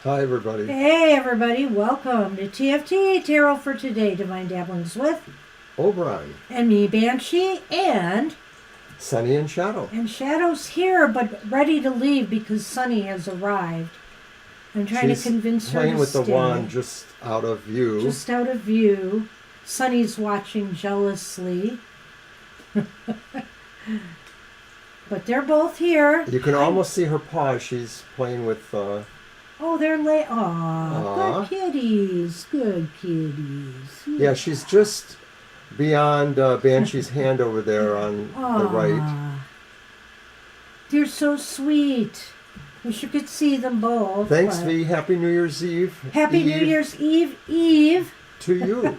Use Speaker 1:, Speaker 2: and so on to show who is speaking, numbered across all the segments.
Speaker 1: Hi, everybody.
Speaker 2: Hey everybody, welcome to TFT Tarot for Today, Divine Dabblings with
Speaker 1: O'Brien.
Speaker 2: and me, Banshee, and
Speaker 1: Sunny and Shadow.
Speaker 2: Shadow's here but ready to leave because Sunny has arrived. I'm trying
Speaker 1: She's
Speaker 2: to convince her
Speaker 1: playing
Speaker 2: to
Speaker 1: with
Speaker 2: stay.
Speaker 1: the wand just out of view.
Speaker 2: Just out of view. Sunny's watching jealously. But they're both here.
Speaker 1: You can almost see her paws. She's playing with...
Speaker 2: Oh, they're late. Aw, good kitties. Good kitties.
Speaker 1: Yeah, she's just beyond Banshee's hand over there on the right.
Speaker 2: They're so sweet. Wish you could see them both.
Speaker 1: Thanks, V. Happy New Year's Eve.
Speaker 2: Happy New Year's Eve
Speaker 1: to you.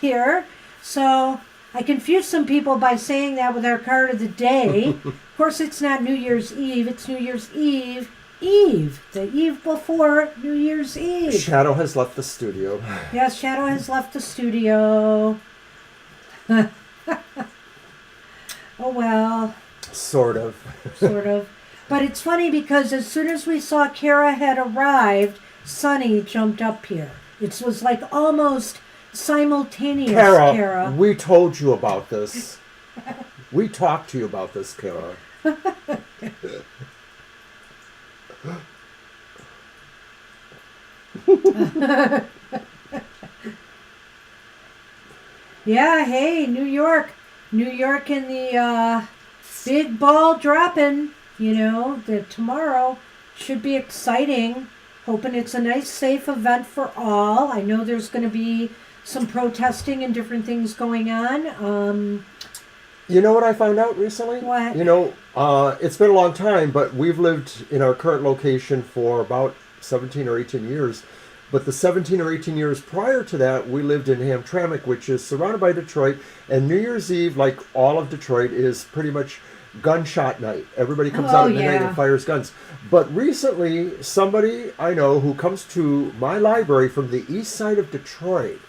Speaker 2: here. So I confused some people by saying that with our card of the day. Of course, it's not New Year's Eve. It's New Year's Eve. The eve before New Year's Eve.
Speaker 1: Shadow has left the studio.
Speaker 2: Yes, Shadow has left the studio. Oh well.
Speaker 1: Sort of.
Speaker 2: Sort of. But it's funny because as soon as we saw Kara had arrived, Sunny jumped up here. It was like almost simultaneous, Kara.
Speaker 1: We told you about this. We talked to you about this, Kara.
Speaker 2: Yeah, hey, New York in the big ball dropping, tomorrow should be exciting. Hoping it's a nice, safe event for all. I know there's going to be some protesting and different things going on.
Speaker 1: You know what I found out recently?
Speaker 2: What?
Speaker 1: It's been a long time, but we've lived in our current location for about 17 or 18 years. But the 17 or 18 years prior to that, we lived in Hamtramck, which is surrounded by Detroit. And New Year's Eve, like all of Detroit, is pretty much gunshot night. Everybody comes out in the night and fires guns. But recently, somebody I know who comes to my library from the east side of Detroit,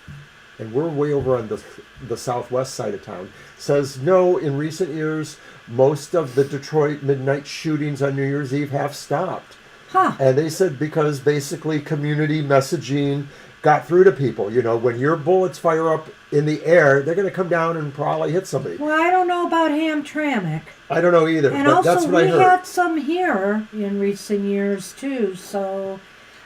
Speaker 1: and we're way over on the southwest side of town, says, no, in recent years, most of the Detroit midnight shootings on New Year's Eve have stopped.
Speaker 2: Huh.
Speaker 1: And they said because basically community messaging got through to people. When your bullets fire up in the air, they're going to come down and probably hit somebody.
Speaker 2: Well, I don't know about Hamtramck.
Speaker 1: I don't know either,
Speaker 2: and
Speaker 1: but that's what I heard.
Speaker 2: And also, we had some here in recent years, too. So,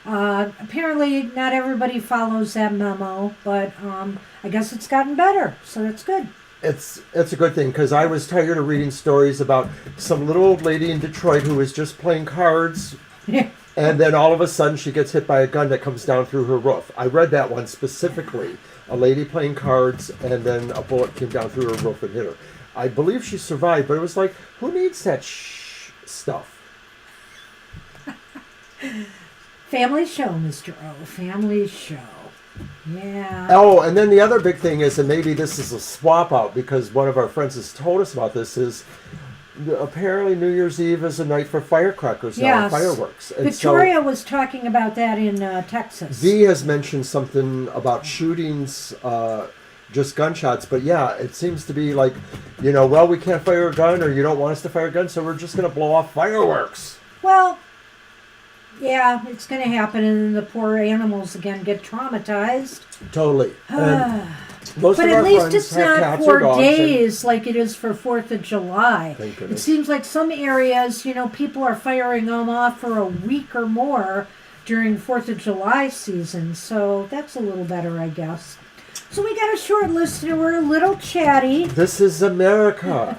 Speaker 2: apparently not everybody follows that memo, but I guess it's gotten better, so that's good.
Speaker 1: It's a good thing, because I was tired of reading stories about some little old lady in Detroit who was just playing cards, and then all of a sudden she gets hit by a gun that comes down through her roof. I read that one specifically. A lady playing cards, and then a bullet came down through her roof and hit her. I believe she survived, but it was like, who needs that stuff?
Speaker 2: Family show, Mr. O. Family show. Yeah.
Speaker 1: Oh, and then the other big thing is, and maybe this is a swap out because one of our friends has told us about this, is apparently New Year's Eve is a night for firecrackers now, fireworks. And
Speaker 2: Victoria was talking about that in Texas.
Speaker 1: V has mentioned something about shootings, just gunshots, but yeah, it seems to be like, well, we can't fire a gun, or you don't want us to fire a gun, so we're just going to blow off fireworks.
Speaker 2: Well, yeah, it's going to happen, and then the poor animals again get traumatized.
Speaker 1: Totally.
Speaker 2: But at least it's not 4 days like it is for 4th of July. It seems like some areas, people are firing them off for a week or more during 4th of July season. So that's a little better, I guess. So we got a short list and we're a little chatty.
Speaker 1: This is America.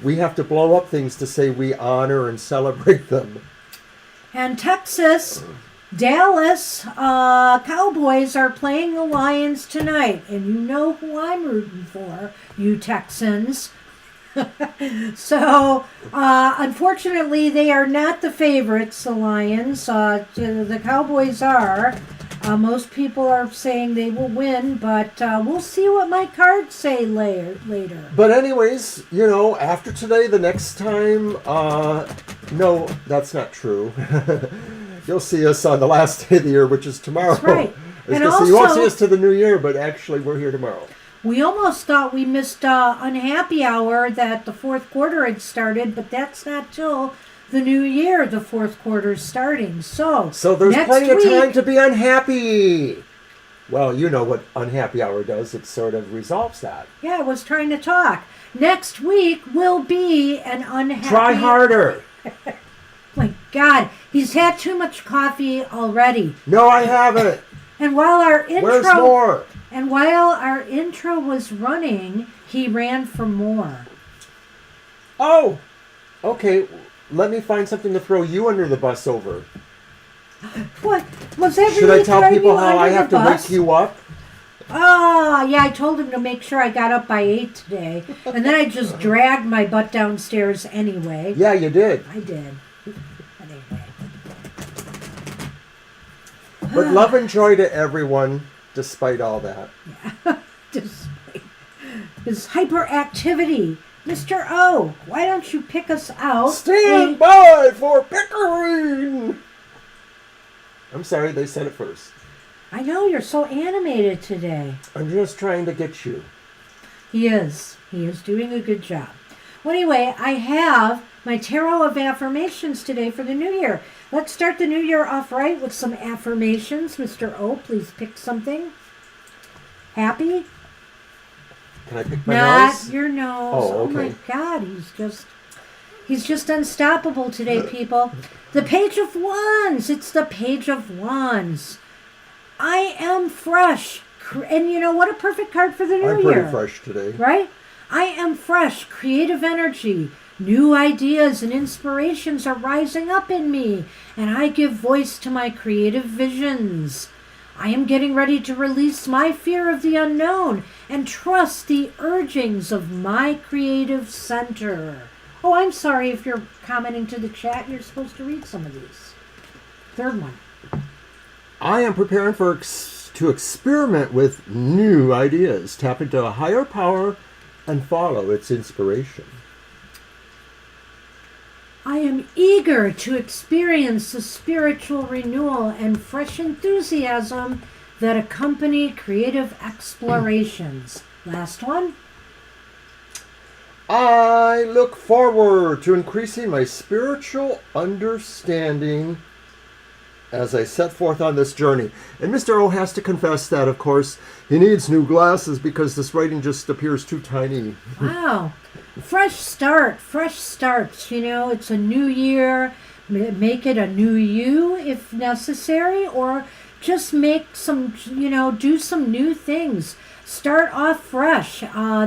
Speaker 1: We have to blow up things to say we honor and celebrate them.
Speaker 2: And Texas, Dallas Cowboys are playing the Lions tonight. And you know who I'm rooting for, you Texans. So, unfortunately, they are not the favorites, the Lions. The Cowboys are. Most people are saying they will win, but we'll see what my cards say later.
Speaker 1: But anyways, after today, the next time, no, that's not true. You'll see us on the last day of the year, which is tomorrow.
Speaker 2: That's right.
Speaker 1: And also, you won't see us to the new year, but actually we're here tomorrow.
Speaker 2: We almost thought we missed Unhappy Hour that the fourth quarter had started, but that's not till the new year. The fourth quarter's starting. So
Speaker 1: there's plenty of time to be unhappy. Well, you know what unhappy hour does. It sort of resolves that.
Speaker 2: Yeah, I was trying to talk. Next week will be an unhappy...
Speaker 1: Try harder.
Speaker 2: My God, he's had too much coffee already.
Speaker 1: No, I haven't.
Speaker 2: And while our intro...
Speaker 1: Where's more?
Speaker 2: And while our intro was running, he ran for more.
Speaker 1: Oh, okay. Let me find something to throw you under the bus over.
Speaker 2: What? Was that
Speaker 1: Should I tell people how I have to wake you up?
Speaker 2: Oh, yeah, I told him to make sure I got up by 8 today. And then I just dragged my butt downstairs anyway.
Speaker 1: Yeah, you did.
Speaker 2: I did. Anyway.
Speaker 1: But love and joy to everyone, despite all that.
Speaker 2: Yeah, despite his hyperactivity. Mr. O, why don't you pick us out?
Speaker 1: Stand by for Pickering! I'm sorry, they said it first.
Speaker 2: I know, you're so animated today.
Speaker 1: I'm just trying to get you.
Speaker 2: He is. He is doing a good job. Well, anyway, I have my tarot of affirmations today for the new year. Let's start the new year off right with some affirmations. Mr. O, please pick something. Happy?
Speaker 1: Can I pick my
Speaker 2: nose? Not your nose.
Speaker 1: Oh, okay.
Speaker 2: Oh my God, he's just unstoppable today, people. The Page of Wands. It's the Page of Wands. I am fresh. And you know what a perfect card for the new year.
Speaker 1: I'm pretty fresh today.
Speaker 2: Right? I am fresh. Creative energy. New ideas and inspirations are rising up in me. And I give voice to my creative visions. I am getting ready to release my fear of the unknown and trust the urgings of my creative center. Oh, I'm sorry if you're commenting to the chat. You're supposed to read some of these. Third one.
Speaker 1: I am preparing to experiment with new ideas. Tap into a higher power and follow its inspiration.
Speaker 2: I am eager to experience the spiritual renewal and fresh enthusiasm that accompany creative explorations. Last one.
Speaker 1: I look forward to increasing my spiritual understanding as I set forth on this journey. And Mr. O has to confess that, of course, he needs new glasses because this writing just appears too tiny.
Speaker 2: Wow. Fresh starts. You know, it's a new year. Make it a new you if necessary, or just make some, do some new things. Start off fresh.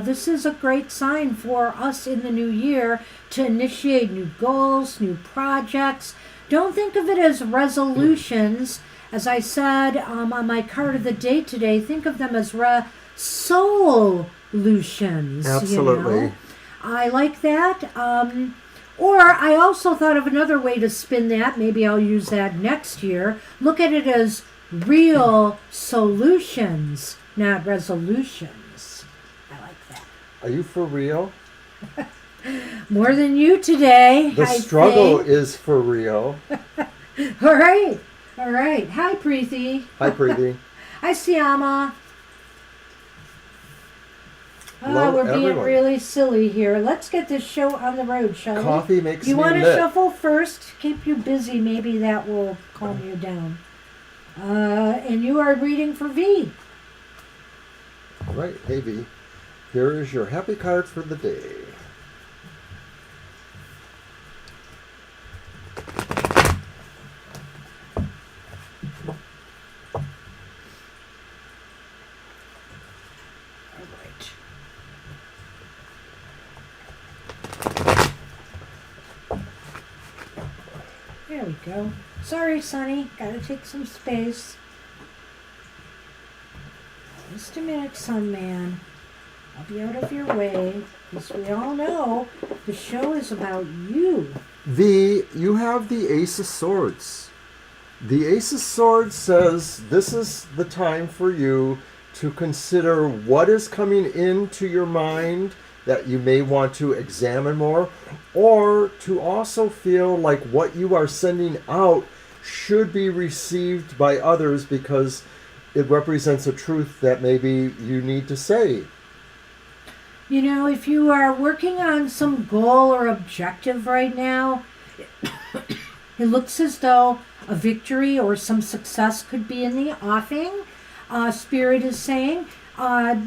Speaker 2: This is a great sign for us in the new year to initiate new goals, new projects. Don't think of it as resolutions. As I said on my card of the day today, think of them as solutions.
Speaker 1: Absolutely.
Speaker 2: I like that. Or I also thought of another way to spin that. Maybe I'll use that next year. Look at it as real solutions, not resolutions. I like that.
Speaker 1: Are you for real?
Speaker 2: More than you today.
Speaker 1: The struggle is for real.
Speaker 2: All right. Hi, Preeti.
Speaker 1: Hi, Preeti.
Speaker 2: Hi, Siama.
Speaker 1: Hello,
Speaker 2: we're being
Speaker 1: everyone.
Speaker 2: really silly here. Let's get this show on the road, shall we?
Speaker 1: Coffee makes me
Speaker 2: You want to
Speaker 1: lit.
Speaker 2: shuffle first? Keep you busy. Maybe that will calm you down. And you are reading for V.
Speaker 1: All right. Hey, V. Here is your happy card for the day.
Speaker 2: There we go. Sorry, Sonny. Gotta take some space. Just a minute, Sun Man. I'll be out of your way. Because we all know the show is about you.
Speaker 1: V, you have the Ace of Swords. The Ace of Swords says this is the time for you to consider what is coming into your mind that you may want to examine more, or to also feel like what you are sending out should be received by others because it represents a truth that maybe you need to say.
Speaker 2: You know, if you are working on some goal or objective right now, It looks as though a victory or some success could be in the offing. Spirit is saying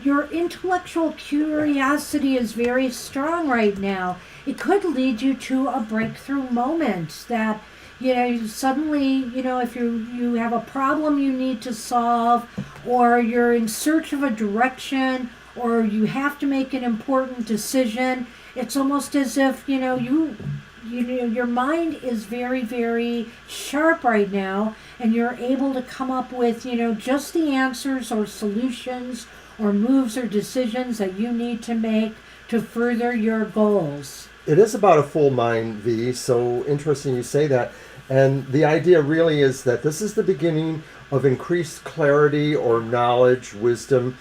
Speaker 2: your intellectual curiosity is very strong right now. It could lead you to a breakthrough moment that, you suddenly, if you have a problem you need to solve, or you're in search of a direction, or you have to make an important decision, it's almost as if, your mind is very, very sharp right now, and you're able to come up with, just the answers or solutions or moves or decisions that you need to make to further your goals.
Speaker 1: It is about a full mind, V, so interesting you say that. And the idea really is that this is the beginning of increased clarity or knowledge, wisdom,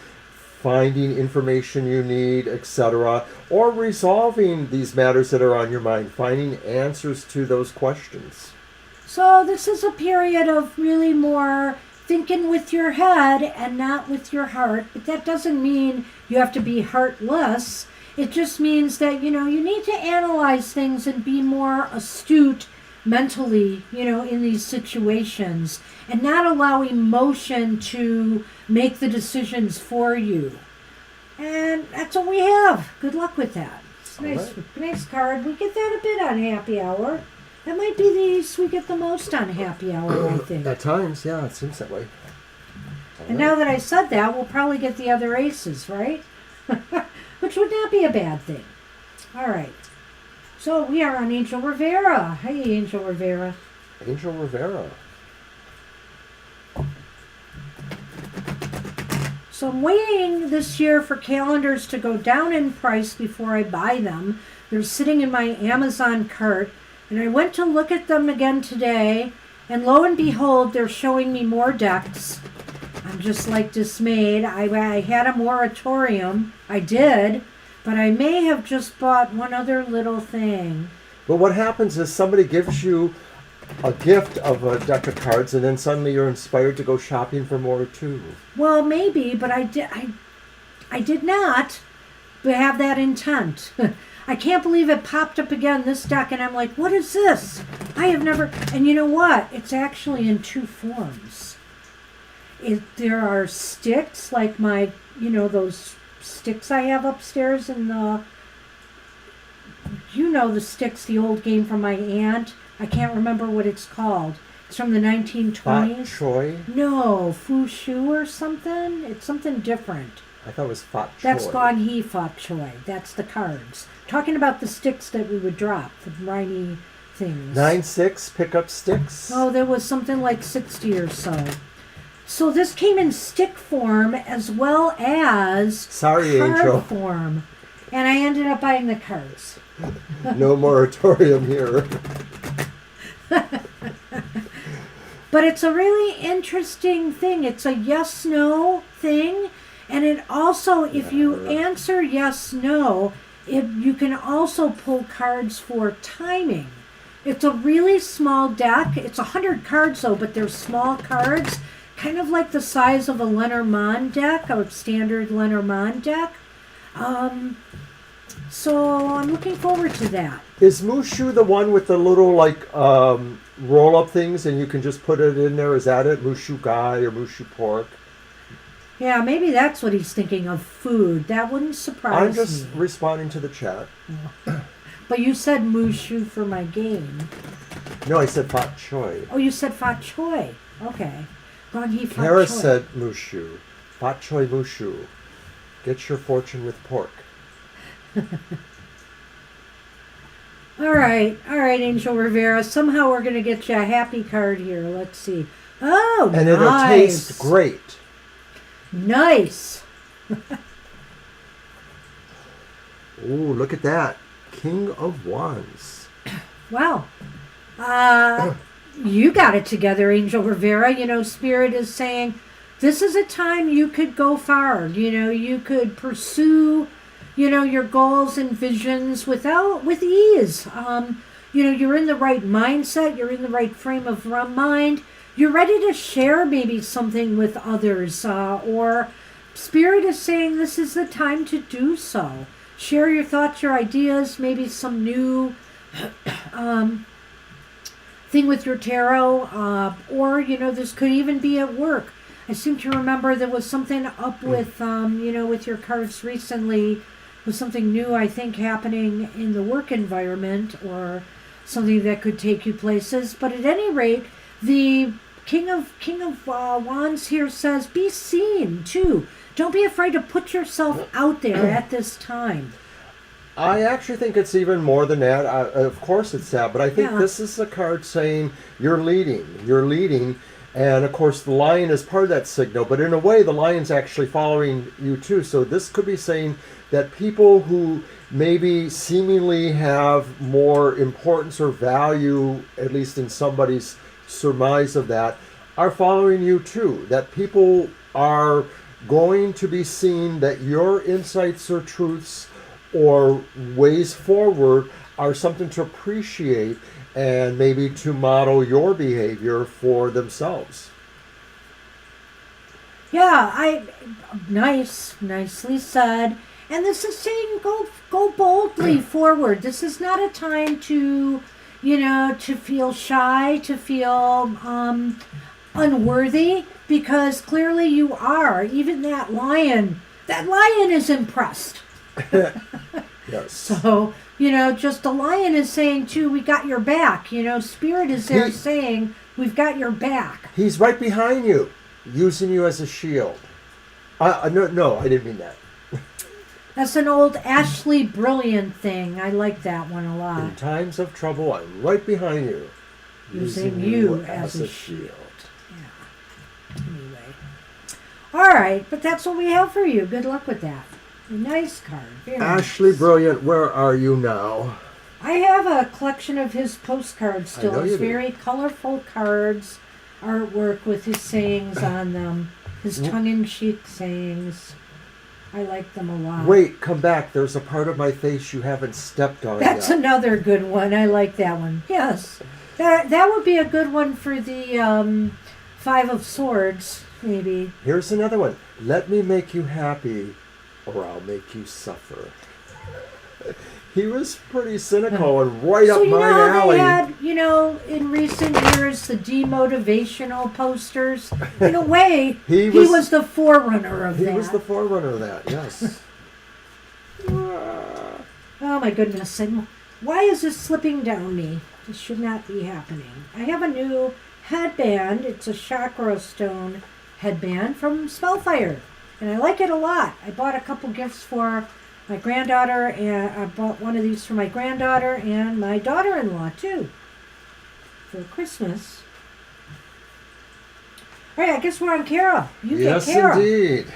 Speaker 1: finding information you need, etc., or resolving these matters that are on your mind, finding answers to those questions.
Speaker 2: So this is a period of really more thinking with your head and not with your heart, but that doesn't mean you have to be heartless. It just means that, you need to analyze things and be more astute mentally, in these situations, and not allow emotion to make the decisions for you. And that's what we have. Good luck with that. It's nice, right. Nice card. We get that a bit on happy hour. That might be the ace we get the most on happy hour, I think.
Speaker 1: At times, yeah, it seems that way.
Speaker 2: And now that I said that, we'll probably get the other aces, right? Which would not be a bad thing. All right. So we are on Angel Rivera. Hey, Angel Rivera.
Speaker 1: Angel Rivera.
Speaker 2: So I'm waiting this year for calendars to go down in price before I buy them. They're sitting in my Amazon cart. And I went to look at them again today. And lo and behold, they're showing me more decks. I'm just dismayed. I had a moratorium. I did. But I may have just bought one other little thing.
Speaker 1: But what happens is somebody gives you a gift of a deck of cards, and then suddenly you're inspired to go shopping for more too.
Speaker 2: Well, maybe, but I did not have that intent. I can't believe it popped up again, this deck, and I'm like, what is this? I have never... And you know what? It's actually in two forms. There are sticks, like my, those... sticks I have upstairs in the sticks, the old game from my aunt. I can't remember what it's called. It's from the 1920s.
Speaker 1: Fat Choi?
Speaker 2: No, Fushu or something. It's something different.
Speaker 1: I thought it was Fat Choi.
Speaker 2: That's Gong Hee Fat Choi. That's the cards. Talking about the sticks that we would drop, the briny things.
Speaker 1: 9-6 pickup sticks?
Speaker 2: Oh, there was something like 60 or so. So this came in stick form as well as card
Speaker 1: Angel.
Speaker 2: form. And I ended up buying the cards.
Speaker 1: No moratorium here.
Speaker 2: But it's a really interesting thing. It's a yes-no thing. And it also, if you answer yes-no, you can also pull cards for timing. It's a really small deck. It's 100 cards, though, but they're small cards. Kind of like the size of a Lenormand deck, a standard Lenormand deck. So I'm looking forward to that.
Speaker 1: Is Mushu the one with the little roll-up things, and you can just put it in there? Is that it? Mushu guy or Mushu pork?
Speaker 2: Yeah, maybe that's what he's thinking of, food. That wouldn't surprise me.
Speaker 1: I'm just responding to the chat.
Speaker 2: But you said Mushu for my game.
Speaker 1: No, I said Fat Choi.
Speaker 2: Oh, you said Fat Choi. Okay.
Speaker 1: Kara said Mushu. Fat Choi Mushu. Get your fortune with pork.
Speaker 2: All right, Angel Rivera. Somehow we're going to get you a happy card here. Let's see. Oh,
Speaker 1: and
Speaker 2: nice.
Speaker 1: It'll taste great.
Speaker 2: Nice.
Speaker 1: Ooh, look at that. King of Wands.
Speaker 2: Wow. You got it together, Angel Rivera. Spirit is saying this is a time you could go far. You could pursue, your goals and visions with ease. You're in the right mindset. You're in the right frame of mind. You're ready to share maybe something with others. Or Spirit is saying this is the time to do so. Share your thoughts, your ideas, maybe some new thing with your tarot, or, this could even be at work. I seem to remember there was something up with, with your cards recently, with something new, I think, happening in the work environment, or something that could take you places. But at any rate, the King of Wands here says, be seen too. Don't be afraid to put yourself out there at this time.
Speaker 1: I actually think it's even more than that. Of course it's that, but I think this is a card saying you're leading. And of course the lion is part of that signal, but in a way the lion's actually following you too. So this could be saying that people who maybe seemingly have more importance or value, at least in somebody's surmise of that, are following you too. That people are going to be seeing that your insights or truths or ways forward are something to appreciate and maybe to model your behavior for themselves.
Speaker 2: Yeah, nicely said. And this is saying go boldly forward. This is not a time to, to feel shy, to feel unworthy, because clearly you are. Even that lion is impressed.
Speaker 1: Yes.
Speaker 2: So, just the lion is saying too, we got your back. Spirit is there saying, we've got your back.
Speaker 1: He's right behind you, using you as a shield. No, I didn't mean that.
Speaker 2: That's an old Ashley Brilliant thing. I like that one a lot.
Speaker 1: In times of trouble, I'm right behind you,
Speaker 2: using you as a shield. Yeah. Anyway. All right, but that's what we have for you. Good luck with that. Nice card. Very
Speaker 1: Ashley
Speaker 2: nice.
Speaker 1: Brilliant, where are you now?
Speaker 2: I have a collection of his postcards still. It's very colorful cards, artwork with his sayings on them, his tongue-in-cheek sayings. I like them a lot.
Speaker 1: Wait, come back. There's a part of my face you haven't stepped on
Speaker 2: That's
Speaker 1: yet.
Speaker 2: another good one. I like that one. Yes. That would be a good one for the Five of Swords, maybe.
Speaker 1: Here's another one. Let me make you happy, or I'll make you suffer. He was pretty cynical and right up my alley.
Speaker 2: They had, in recent years, the demotivational posters. In a way, he was the forerunner of that.
Speaker 1: He was the forerunner of that, yes.
Speaker 2: Oh, my goodness. And why is this slipping down me? This should not be happening. I have a new headband. It's a chakra stone headband from Spellfire. And I like it a lot. I bought a couple gifts for my granddaughter, and I bought one of these for my granddaughter and my daughter-in-law too for Christmas. All right, I guess we're on Kara. You get Kara.
Speaker 1: Yes, indeed.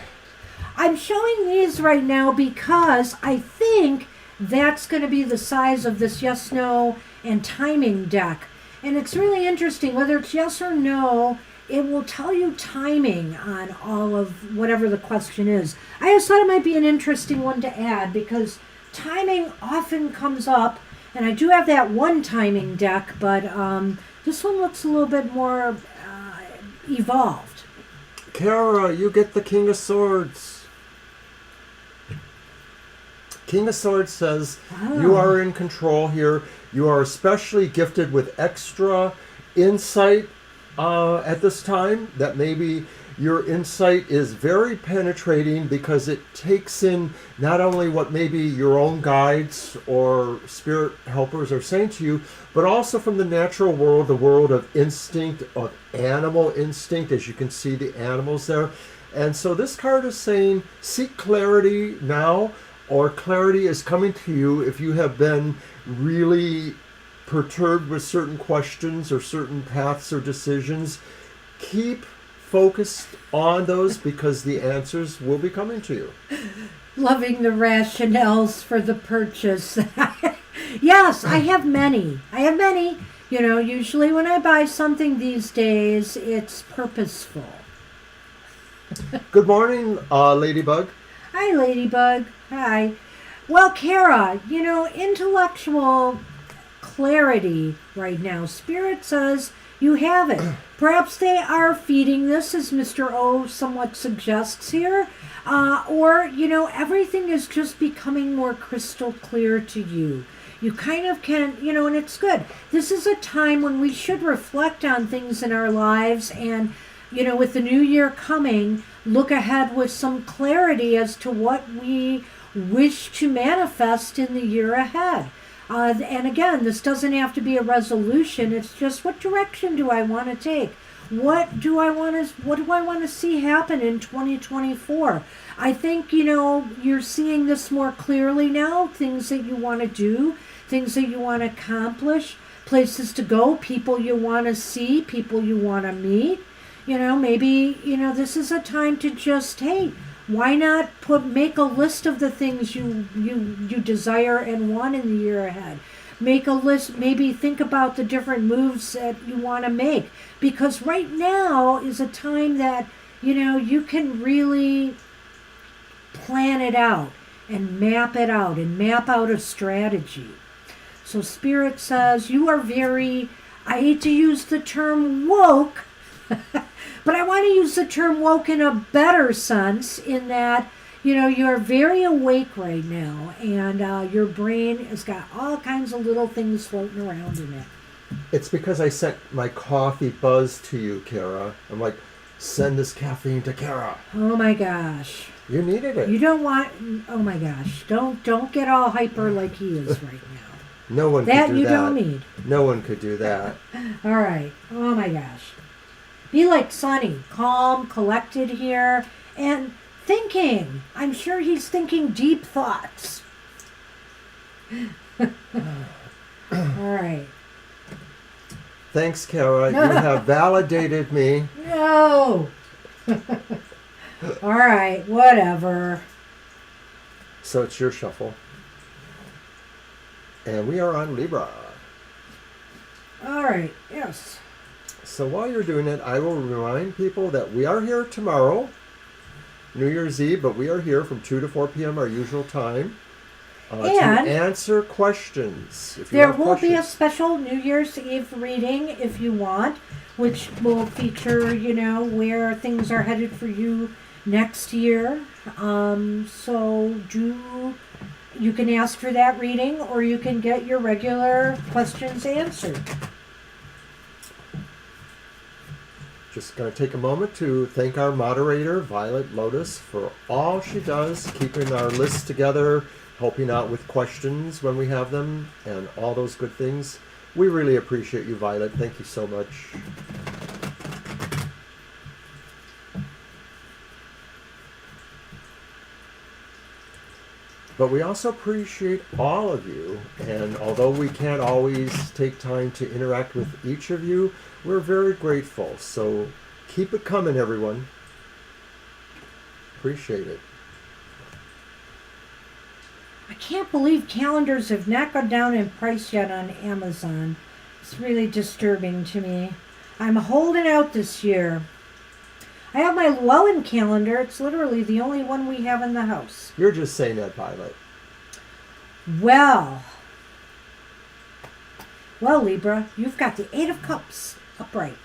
Speaker 2: I'm showing these right now because I think that's going to be the size of this yes, no, and timing deck. And it's really interesting, whether it's yes or no, it will tell you timing on all of whatever the question is. I just thought it might be an interesting one to add because timing often comes up, and I do have that one timing deck, but this one looks a little bit more evolved.
Speaker 1: Kara, you get the King of Swords. King of Swords says you are in control here. You are especially gifted with extra insight at this time, that maybe your insight is very penetrating because it takes in not only what maybe your own guides or spirit helpers are saying to you, but also from the natural world, the world of instinct, of animal instinct, as you can see the animals there. And so this card is saying, seek clarity now, or clarity is coming to you if you have been really perturbed with certain questions or certain paths or decisions. Keep focused on those because the answers will be coming to you.
Speaker 2: Loving the rationales for the purchase. Yes, I have many. Usually when I buy something these days, it's purposeful.
Speaker 1: Good morning, Ladybug.
Speaker 2: Hi, Ladybug. Hi. Well, Kara, intellectual clarity right now. Spirit says you have it. Perhaps they are feeding this, as Mr. O somewhat suggests here, or everything is just becoming more crystal clear to you. You kind of can, and it's good. This is a time when we should reflect on things in our lives and, with the new year coming, look ahead with some clarity as to what we wish to manifest in the year ahead. And again, this doesn't have to be a resolution. It's just, what direction do I want to take? What do I want to see happen in 2024? I think, you're seeing this more clearly now, things that you want to do, things that you want to accomplish, places to go, people you want to see, people you want to meet. Maybe, this is a time to just, hey, why not make a list of the things you desire and want in the year ahead? Make a list, maybe think about the different moves that you want to make. Because right now is a time that, you can really plan it out and map it out and map out a strategy. So Spirit says you are very, I hate to use the term woke, but I want to use the term woke in a better sense, in that, you're very awake right now, and your brain has got all kinds of little things floating around in it.
Speaker 1: It's because I sent my coffee buzz to you, Kara. I'm like, send this caffeine to Kara.
Speaker 2: Oh my gosh.
Speaker 1: You needed it.
Speaker 2: You don't want, oh my gosh. Don't get all hyper like he is right now.
Speaker 1: No one could do that.
Speaker 2: That you don't need.
Speaker 1: No one could do that.
Speaker 2: All right. Oh my gosh. Be like Sonny, calm, collected here, and thinking. I'm sure he's thinking deep thoughts. All right.
Speaker 1: Thanks, Kara. You have validated me.
Speaker 2: No. All right, whatever.
Speaker 1: So it's your shuffle. And we are on Libra.
Speaker 2: All right, yes.
Speaker 1: So while you're doing it, I will remind people that we are here tomorrow, New Year's Eve, but we are here from 2 to 4 p.m., our usual time, to answer questions.
Speaker 2: There will be a special New Year's Eve reading if you want, which will feature, where things are headed for you next year. You can ask for that reading, or you can get your regular questions answered.
Speaker 1: Just going to take a moment to thank our moderator, Violet Lotus, for all she does, keeping our list together, helping out with questions when we have them, and all those good things. We really appreciate you, Violet. Thank you so much. But we also appreciate all of you, and although we can't always take time to interact with each of you, we're very grateful. So keep it coming, everyone. Appreciate it.
Speaker 2: I can't believe calendars have not gone down in price yet on Amazon. It's really disturbing to me. I'm holding out this year. I have my Llewellyn calendar. It's literally the only one we have in the house.
Speaker 1: You're just saying that, Violet.
Speaker 2: Well, Libra, you've got the 8 of Cups upright.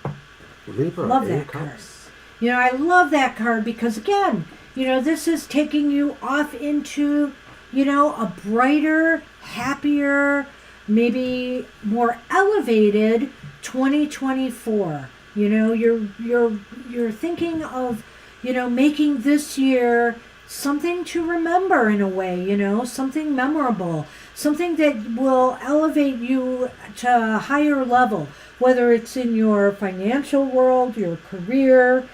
Speaker 1: Libra,
Speaker 2: love that card. I love that card because, again, this is taking you off into, a brighter, happier, maybe more elevated 2024. You're thinking of, making this year something to remember in a way, something memorable, something that will elevate you to a higher level, whether it's in your financial world, your career,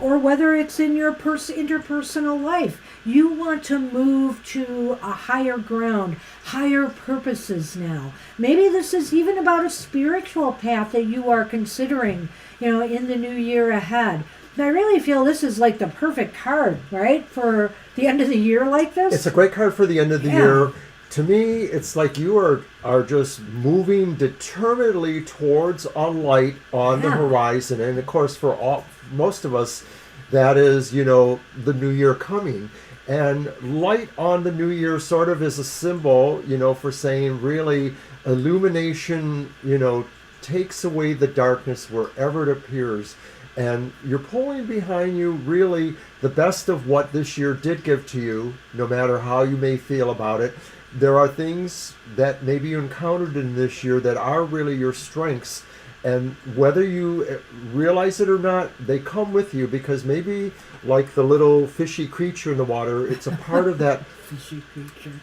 Speaker 2: or whether it's in your interpersonal life. You want to move to a higher ground, higher purposes now. Maybe this is even about a spiritual path that you are considering, in the new year ahead. I really feel this is like the perfect card, right, for the end of the year like this.
Speaker 1: It's a great card for the end of the year. To me, it's like you are just moving determinedly towards a light on the horizon. And of course, for most of us, that is, the new year coming. And light on the new year sort of is a symbol, for saying really illumination, takes away the darkness wherever it appears. And you're pulling behind you really the best of what this year did give to you, no matter how you may feel about it. there are things that maybe you encountered in this year that are really your strengths. And whether you realize it or not, they come with you because maybe like the little fishy creature in the water, it's a part of that
Speaker 2: fishy creature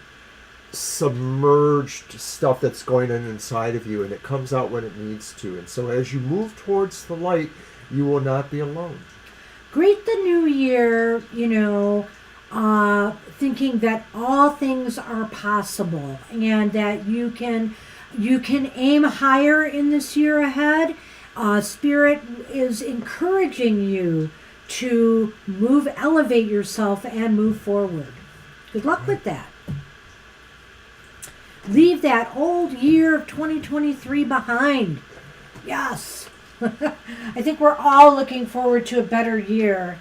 Speaker 1: submerged stuff that's going on inside of you, and it comes out when it needs to. And so as you move towards the light, you will not be alone.
Speaker 2: Greet the new year, thinking that all things are possible and that you can aim higher in this year ahead. Spirit is encouraging you to elevate yourself and move forward. Good luck with that. Leave that old year of 2023 behind. Yes. I think we're all looking forward to a better year.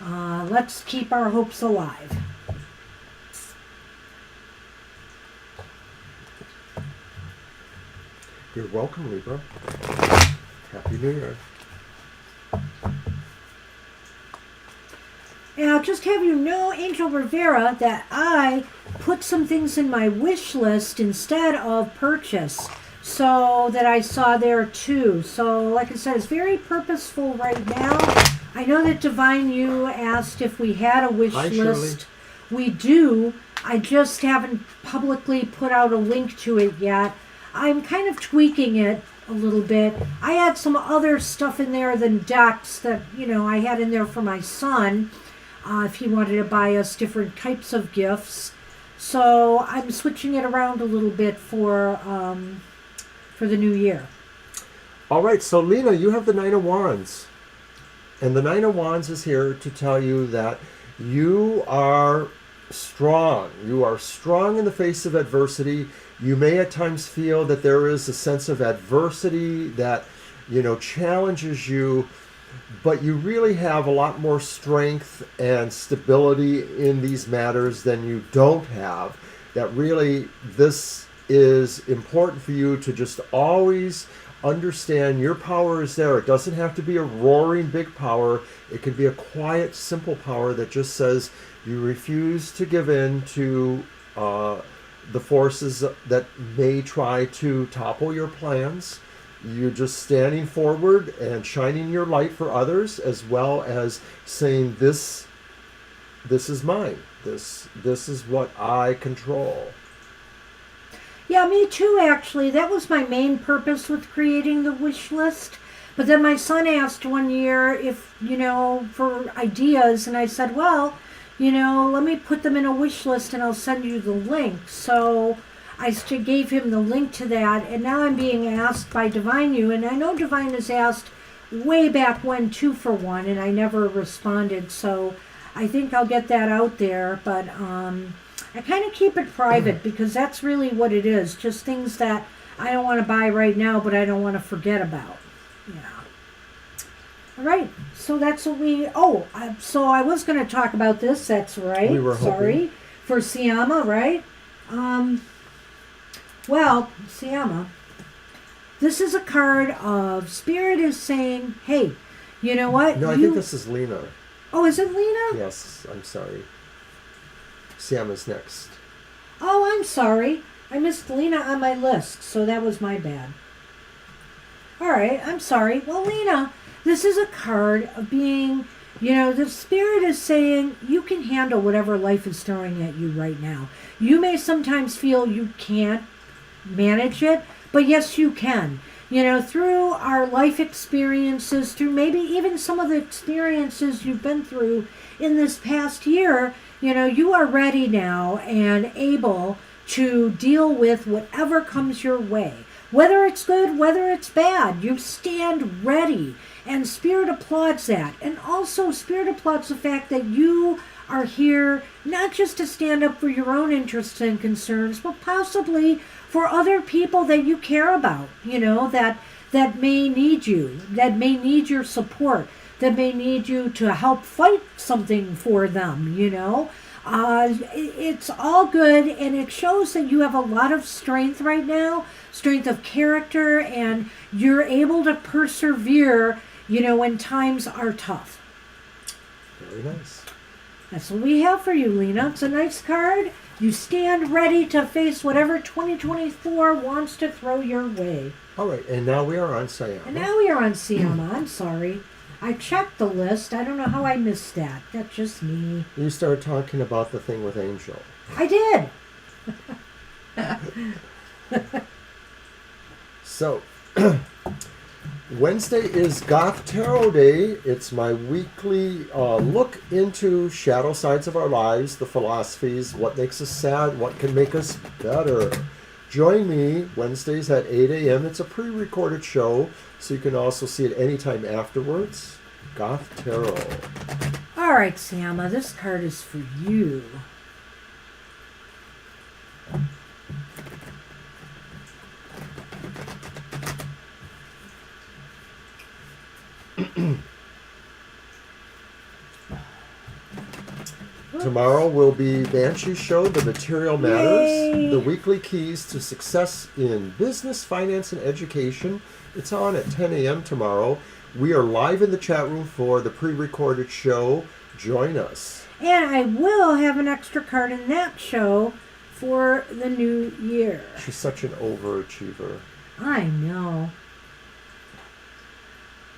Speaker 2: Let's keep our hopes alive.
Speaker 1: You're welcome, Libra. Happy New Year.
Speaker 2: And I'll just have you know, Angel Rivera, that I put some things in my wish list instead of purchase. So that I saw there too. So like I said, it's very purposeful right now. I know that Divine You asked if we had a wish list. Shirley. We do. I just haven't publicly put out a link to it yet. I'm kind of tweaking it a little bit. I had some other stuff in there than decks that, I had in there for my son. If he wanted to buy us different types of gifts. So I'm switching it around a little bit for the new year.
Speaker 1: All right, so Lena, you have the Nine of Wands. And the Nine of Wands is here to tell you that you are strong. You are strong in the face of adversity. You may at times feel that there is a sense of adversity that, challenges you, but you really have a lot more strength and stability in these matters than you don't have. That really, this is important for you to just always understand your power is there. It doesn't have to be a roaring big power. It can be a quiet, simple power that just says you refuse to give in to the forces that may try to topple your plans. You're just standing forward and shining your light for others, as well as saying, this is mine. This is what I control.
Speaker 2: Yeah, me too, actually. That was my main purpose with creating the wish list. But then my son asked one year if, for ideas, and I said, well, let me put them in a wish list and I'll send you the link. So I gave him the link to that, and now I'm being asked by Divine You, and I know Divine has asked way back when, 2 for 1, and I never responded, so I think I'll get that out there, but I kind of keep it private because that's really what it is, just things that I don't want to buy right now, but I don't want to forget about. Yeah. All right, so that's what so I was going to talk about this, that's right.
Speaker 1: We were hoping.
Speaker 2: Sorry. For Siama, right? Well, Siama, this is a card of Spirit is saying, hey, you know what?
Speaker 1: No, I think this is Lena.
Speaker 2: Oh, is it Lena?
Speaker 1: Yes, I'm sorry. Siama's next.
Speaker 2: Oh, I'm sorry. I missed Lena on my list, so that was my bad. All right, I'm sorry. Well, Lena, this is a card of being, the Spirit is saying you can handle whatever life is throwing at you right now. You may sometimes feel you can't manage it, but yes, you can. Through our life experiences, through maybe even some of the experiences you've been through in this past year, you are ready now and able to deal with whatever comes your way. Whether it's good, whether it's bad, you stand ready. And Spirit applauds that. And also Spirit applauds the fact that you are here not just to stand up for your own interests and concerns, but possibly for other people that you care about, that may need you, that may need your support, that may need you to help fight something for them, It's all good, and it shows that you have a lot of strength right now, strength of character, and you're able to persevere, when times are tough.
Speaker 1: Very nice.
Speaker 2: That's what we have for you, Lena. It's a nice card. You stand ready to face whatever 2024 wants to throw your way.
Speaker 1: All right, and now we are on Sayama.
Speaker 2: And now we are on Sayama. I'm sorry. I checked the list. I don't know how I missed that. That's just me.
Speaker 1: You started talking about the thing with Angel.
Speaker 2: I did.
Speaker 1: So, Wednesday is Goth Tarot Day. It's my weekly look into shadow sides of our lives, the philosophies, what makes us sad, what can make us better. Join me Wednesdays at 8 a.m. It's a pre-recorded show, so you can also see it anytime afterwards. Goth Tarot.
Speaker 2: All right, Sayama, this card is for you.
Speaker 1: Tomorrow will be Banshee's show, The Material Matters,
Speaker 2: Yay!
Speaker 1: the weekly keys to success in business, finance, and education. It's on at 10 a.m. tomorrow. We are live in the chat room for the pre-recorded show. Join us.
Speaker 2: And I will have an extra card in that show for the new year.
Speaker 1: She's such an overachiever.
Speaker 2: I know.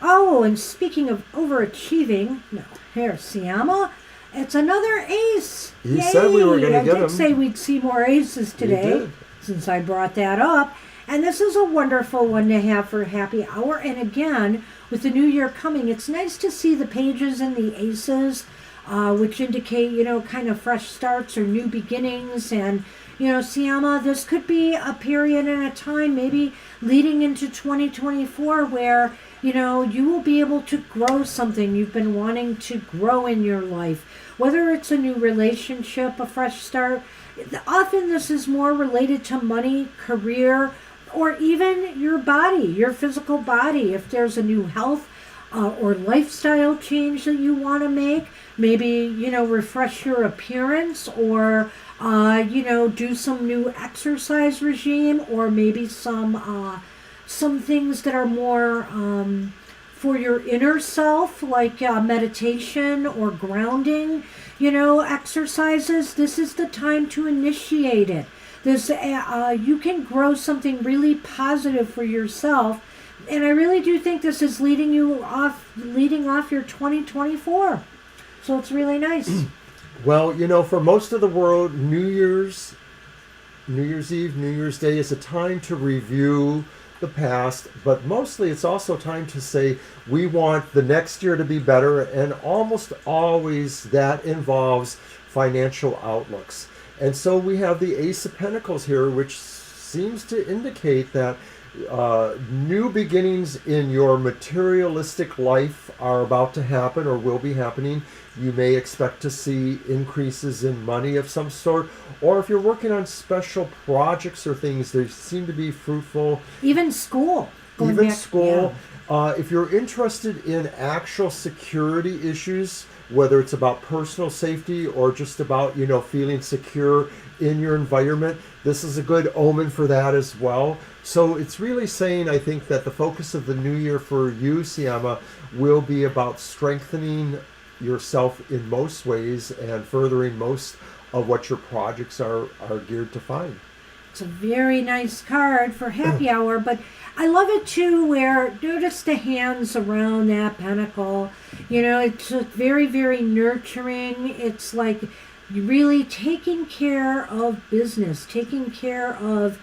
Speaker 2: Oh, and speaking of overachieving, no, here, Sayama, it's another ace.
Speaker 1: You said we were going to get him.
Speaker 2: I did say we'd see more aces today, since I brought that up. And this is a wonderful one to have for happy hour. And again, with the new year coming, it's nice to see the pages and the aces, which indicate, kind of fresh starts or new beginnings. And, Sayama, this could be a period and a time maybe leading into 2024 where, you will be able to grow something you've been wanting to grow in your life. Whether it's a new relationship, a fresh start, often this is more related to money, career, or even your body, your physical body. If there's a new health or lifestyle change that you want to make, maybe, refresh your appearance or, do some new exercise regime or maybe some things that are more for your inner self, like meditation or grounding, exercises. This is the time to initiate it. This you can grow something really positive for yourself, and I really do think this is leading off your 2024. So it's really nice.
Speaker 1: Well, for most of the world, New Year's Eve, New Year's Day is a time to review the past, but mostly it's also time to say we want the next year to be better, and almost always that involves financial outlooks. And so we have the Ace of Pentacles here, which seems to indicate that new beginnings in your materialistic life are about to happen or will be happening. You may expect to see increases in money of some sort, or if you're working on special projects or things, they seem to be fruitful.
Speaker 2: Even school.
Speaker 1: If you're interested in actual security issues, whether it's about personal safety or just about, feeling secure in your environment, this is a good omen for that as well. So it's really saying, I think, that the focus of the new year for you, Sayama, will be about strengthening yourself in most ways and furthering most of what your projects are geared to find.
Speaker 2: It's a very nice card for happy hour, but I love it too where, notice the hands around that pentacle. It's very, very nurturing. It's like really taking care of business, taking care of,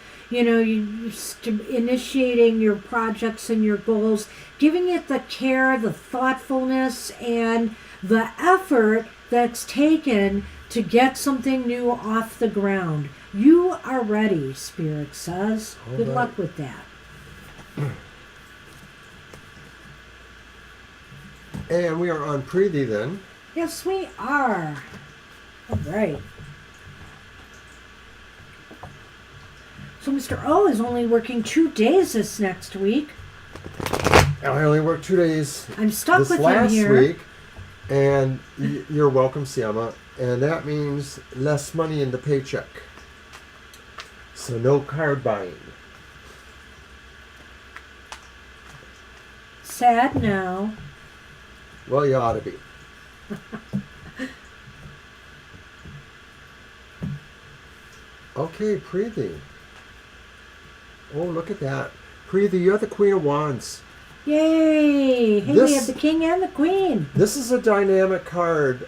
Speaker 2: initiating your projects and your goals, giving it the care, the thoughtfulness, and the effort that's taken to get something new off the ground. You are ready, Spirit says. Good luck with that.
Speaker 1: And we are on Preeti then.
Speaker 2: Yes, we are. All right. So Mr. O is only working 2 days this next week.
Speaker 1: I only worked 2 days.
Speaker 2: I'm stuck with him
Speaker 1: last
Speaker 2: here.
Speaker 1: Week, and you're welcome, Sayama. And that means less money in the paycheck. So no card buying.
Speaker 2: Sad now.
Speaker 1: Well, you ought to be. Okay, Preeti. Oh, look at that. Preeti, you're the Queen of Wands.
Speaker 2: Yay! Hey, we have the King and the Queen.
Speaker 1: This is a dynamic card.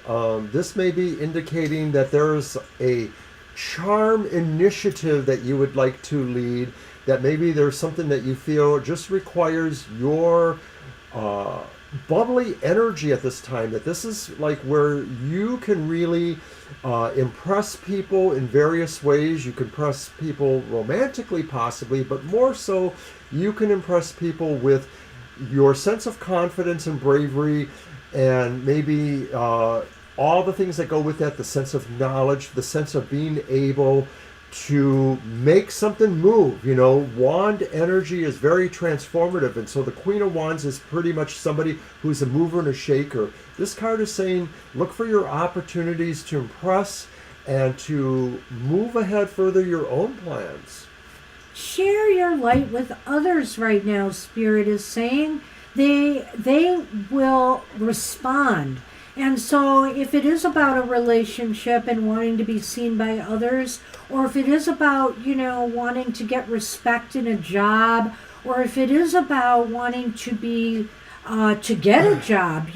Speaker 1: This may be indicating that there's a charm initiative that you would like to lead, that maybe there's something that you feel just requires your bubbly energy at this time, that this is like where you can really impress people in various ways. You can impress people romantically possibly, but more so you can impress people with your sense of confidence and bravery, and maybe all the things that go with that, the sense of knowledge, the sense of being able to make something move. You know, wand energy is very transformative, and so the Queen of Wands is pretty much somebody who's a mover and a shaker. This card is saying, look for your opportunities to impress and to move ahead, further your own plans.
Speaker 2: Share your light with others right now, Spirit is saying. They will respond. And so if it is about a relationship and wanting to be seen by others, or if it is about, wanting to get respect in a job, or if it is about wanting to be, to get a job,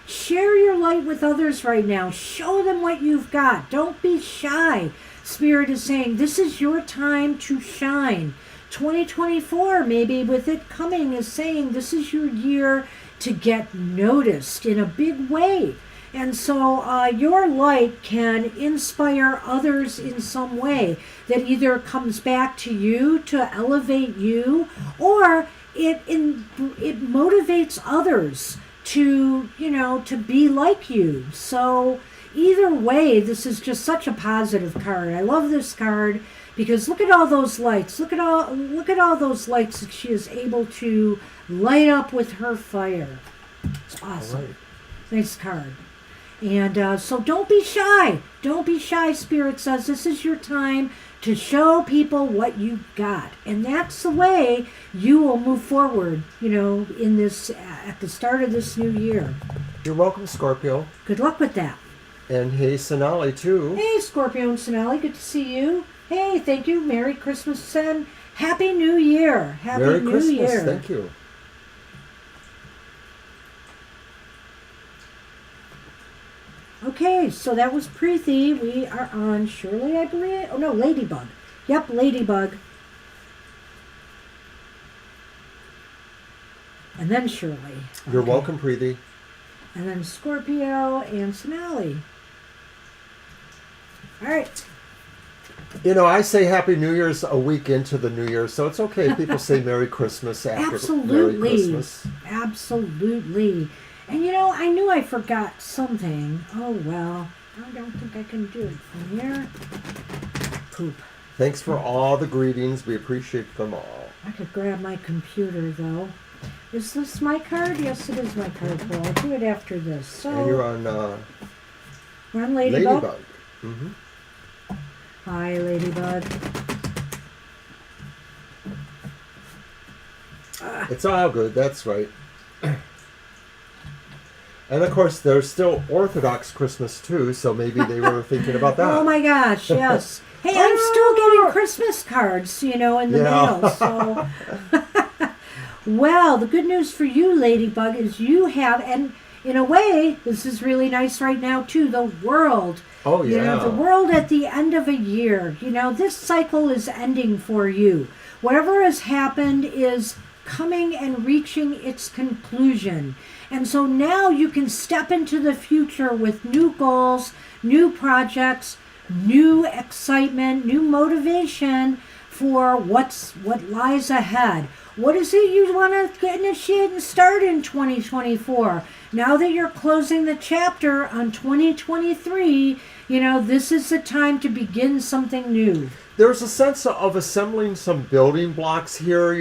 Speaker 2: share your light with others right now. Show them what you've got. Don't be shy. Spirit is saying this is your time to shine. 2024, maybe with it coming, is saying this is your year to get noticed in a big way. And so your light can inspire others in some way that either comes back to you to elevate you, or it motivates others to, to be like you. So either way, this is just such a positive card. I love this card because look at all those lights. Look at all those lights that she is able to light up with her fire. It's awesome. Right. Nice card. And so don't be shy. Don't be shy, Spirit says. This is your time to show people what you got. And that's the way you will move forward, in this, at the start of this new year.
Speaker 1: You're welcome, Scorpio.
Speaker 2: Good luck with that.
Speaker 1: And hey, Sonali, too.
Speaker 2: Hey, Scorpio and Sonali. Good to see you. Hey, thank you. Merry Christmas and Happy New Year. Happy
Speaker 1: Merry
Speaker 2: New
Speaker 1: Christmas.
Speaker 2: Year.
Speaker 1: Thank you.
Speaker 2: Okay, so that was Preeti. We are on Shirley, I believe. Oh, no, Ladybug. Yep, Ladybug. And then Shirley.
Speaker 1: You're welcome, Preeti.
Speaker 2: And then Scorpio and Sonali. All right.
Speaker 1: I say Happy New Year's a week into the New Year, so it's okay if people say Merry Christmas after
Speaker 2: Absolutely.
Speaker 1: Merry Christmas.
Speaker 2: Absolutely. And I knew I forgot something. Oh, well. I don't think I can do it from here. Poop.
Speaker 1: Thanks for all the greetings. We appreciate them all.
Speaker 2: I could grab my computer, though. Is this my card? Yes, it is my card. Well, I'll do it after this. So
Speaker 1: and you're on...
Speaker 2: we're on Ladybug.
Speaker 1: Mm-hmm.
Speaker 2: Hi, Ladybug.
Speaker 1: It's all good. That's right. And of course, there's still Orthodox Christmas too, so maybe they were thinking about that.
Speaker 2: Oh my gosh, yes. Hey, I'm still getting Christmas cards, in the mail. So, well, the good news for you, Ladybug, is you have, and in a way, this is really nice right now too, the world.
Speaker 1: Oh, yeah.
Speaker 2: The world at the end of a year. This cycle is ending for you. Whatever has happened is coming and reaching its conclusion. And so now you can step into the future with new goals, new projects, new excitement, new motivation for what lies ahead. What is it you want to initiate and start in 2024? Now that you're closing the chapter on 2023, this is the time to begin something new.
Speaker 1: There's a sense of assembling some building blocks here.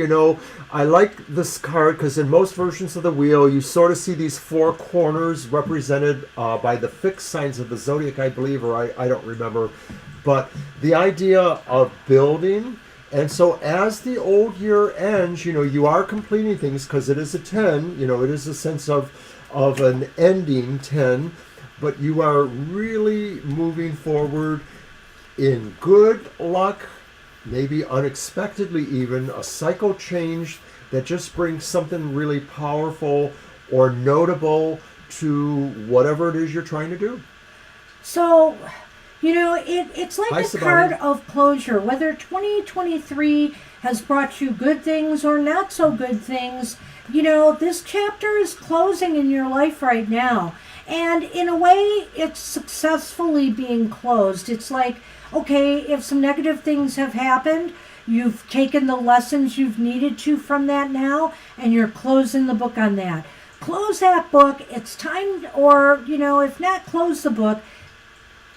Speaker 1: I like this card because in most versions of the wheel, you sort of see these four corners represented by the fixed signs of the zodiac, I believe, or I don't remember. But the idea of building. And so as the old year ends, you are completing things because it is a 10. It is a sense of an ending 10. But you are really moving forward in good luck, maybe unexpectedly even, a cycle change that just brings something really powerful or notable to whatever it is you're trying to do.
Speaker 2: So, it's like a card of closure. Whether 2023 has brought you good things or not so good things, this chapter is closing in your life right now. And in a way, it's successfully being closed. It's like, okay, if some negative things have happened, you've taken the lessons you've needed to from that now, and you're closing the book on that. Close that book. It's time, or, if not close the book,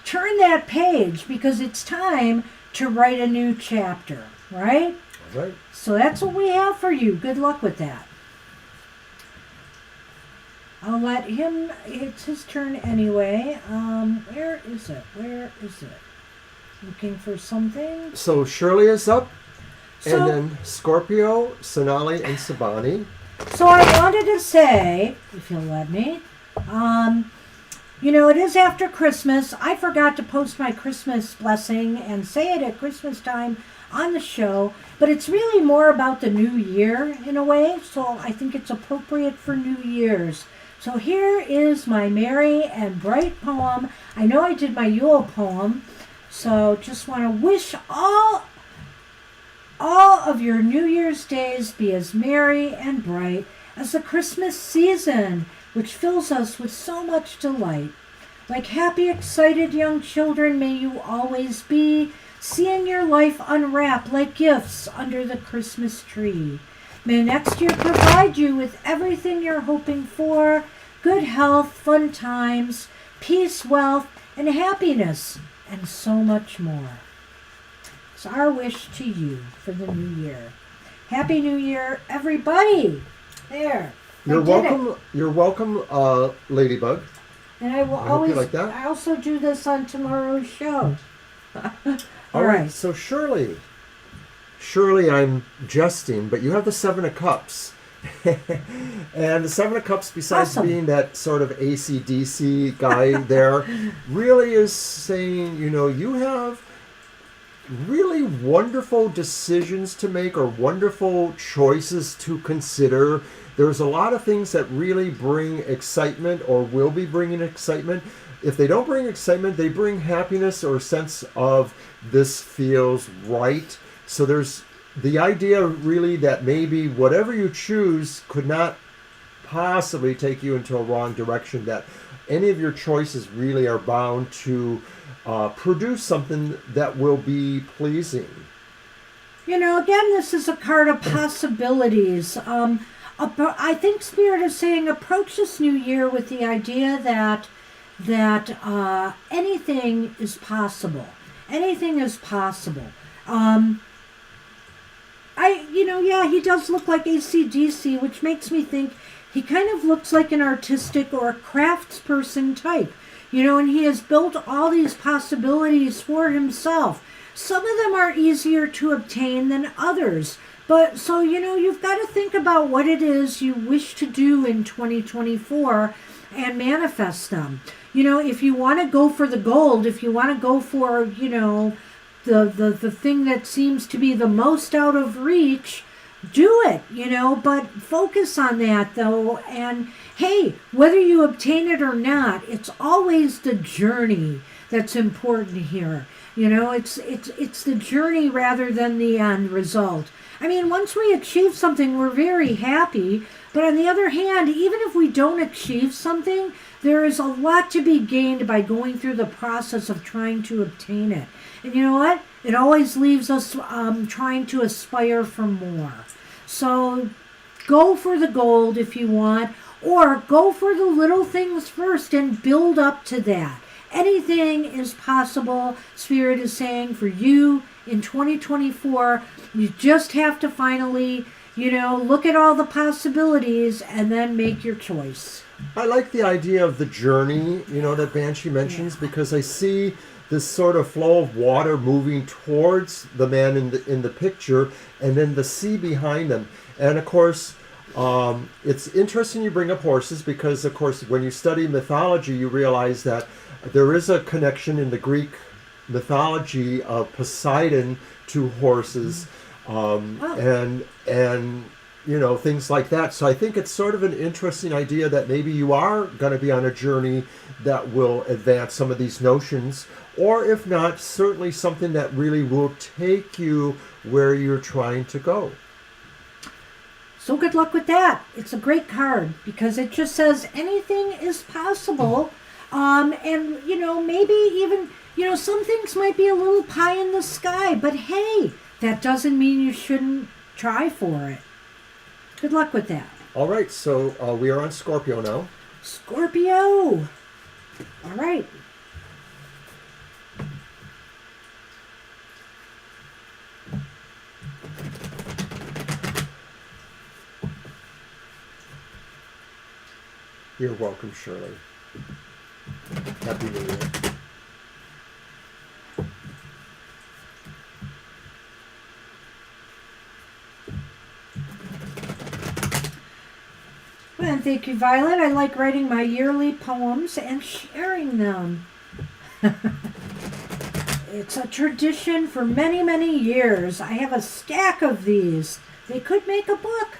Speaker 2: turn that page, because it's time to write a new chapter, right?
Speaker 1: Right.
Speaker 2: So that's what we have for you. Good luck with that. I'll let him, it's his turn anyway. Where is it? Looking for something.
Speaker 1: So Shirley is up, and then Scorpio, Sonali, and Sabani.
Speaker 2: So I wanted to say, if you'll let me, it is after Christmas. I forgot to post my Christmas blessing and say it at Christmas time on the show, but it's really more about the new year in a way, so I think it's appropriate for New Year's. So here is my merry and bright poem. I know I did my Yule poem, so just want to wish all of your New Year's days be as merry and bright as the Christmas season, which fills us with so much delight. Like happy, excited young children may you always be, seeing your life unwrap like gifts under the Christmas tree. May next year provide you with everything you're hoping for: good health, fun times, peace, wealth, and happiness, and so much more. It's our wish to you for the new year. Happy New Year, everybody! There.
Speaker 1: You're welcome, Ladybug.
Speaker 2: And I will always. Like that. I also do this on tomorrow's show.
Speaker 1: All right. So Shirley, I'm jesting, but you have the Seven of Cups. And the Seven of Cups, besides being that sort of AC/DC guy there, really is saying, you have really wonderful decisions to make or wonderful choices to consider. There's a lot of things that really bring excitement or will be bringing excitement. If they don't bring excitement, they bring happiness or a sense of this feels right. So there's the idea really that maybe whatever you choose could not possibly take you into a wrong direction, that any of your choices really are bound to produce something that will be pleasing.
Speaker 2: Again, this is a card of possibilities. I think Spirit is saying approach this new year with the idea that anything is possible. Anything is possible. He does look like AC/DC, which makes me think he kind of looks like an artistic or a craftsperson type. And he has built all these possibilities for himself. Some of them are easier to obtain than others. But so, you've got to think about what it is you wish to do in 2024 and manifest them. If you want to go for the gold, if you want to go for, the thing that seems to be the most out of reach, do it, but focus on that though. And hey, whether you obtain it or not, it's always the journey that's important here. It's the journey rather than the end result. I mean, once we achieve something, we're very happy. But on the other hand, even if we don't achieve something, there is a lot to be gained by going through the process of trying to obtain it. And you know what? It always leaves us trying to aspire for more. So go for the gold if you want, or go for the little things first and build up to that. Anything is possible, Spirit is saying, for you in 2024. You just have to finally, look at all the possibilities and then make your choice.
Speaker 1: I like the idea of the journey, that Banshee mentions, because I see this sort of flow of water moving towards the man in the picture, and then the sea behind them. And of course, it's interesting you bring up horses, because of course when you study mythology, you realize that there is a connection in the Greek mythology of Poseidon to horses, and things like that. So I think it's sort of an interesting idea that maybe you are going to be on a journey that will advance some of these notions, or if not, certainly something that really will take you where you're trying to go.
Speaker 2: So good luck with that. It's a great card because it just says anything is possible. And, maybe even, some things might be a little pie in the sky, but hey, that doesn't mean you shouldn't try for it. Good luck with that.
Speaker 1: All right, so we are on Scorpio now.
Speaker 2: Scorpio. All right.
Speaker 1: You're welcome, Shirley. Happy New Year.
Speaker 2: Well, thank you, Violet. I like writing my yearly poems and sharing them. It's a tradition for many, many years. I have a stack of these. They could make a book.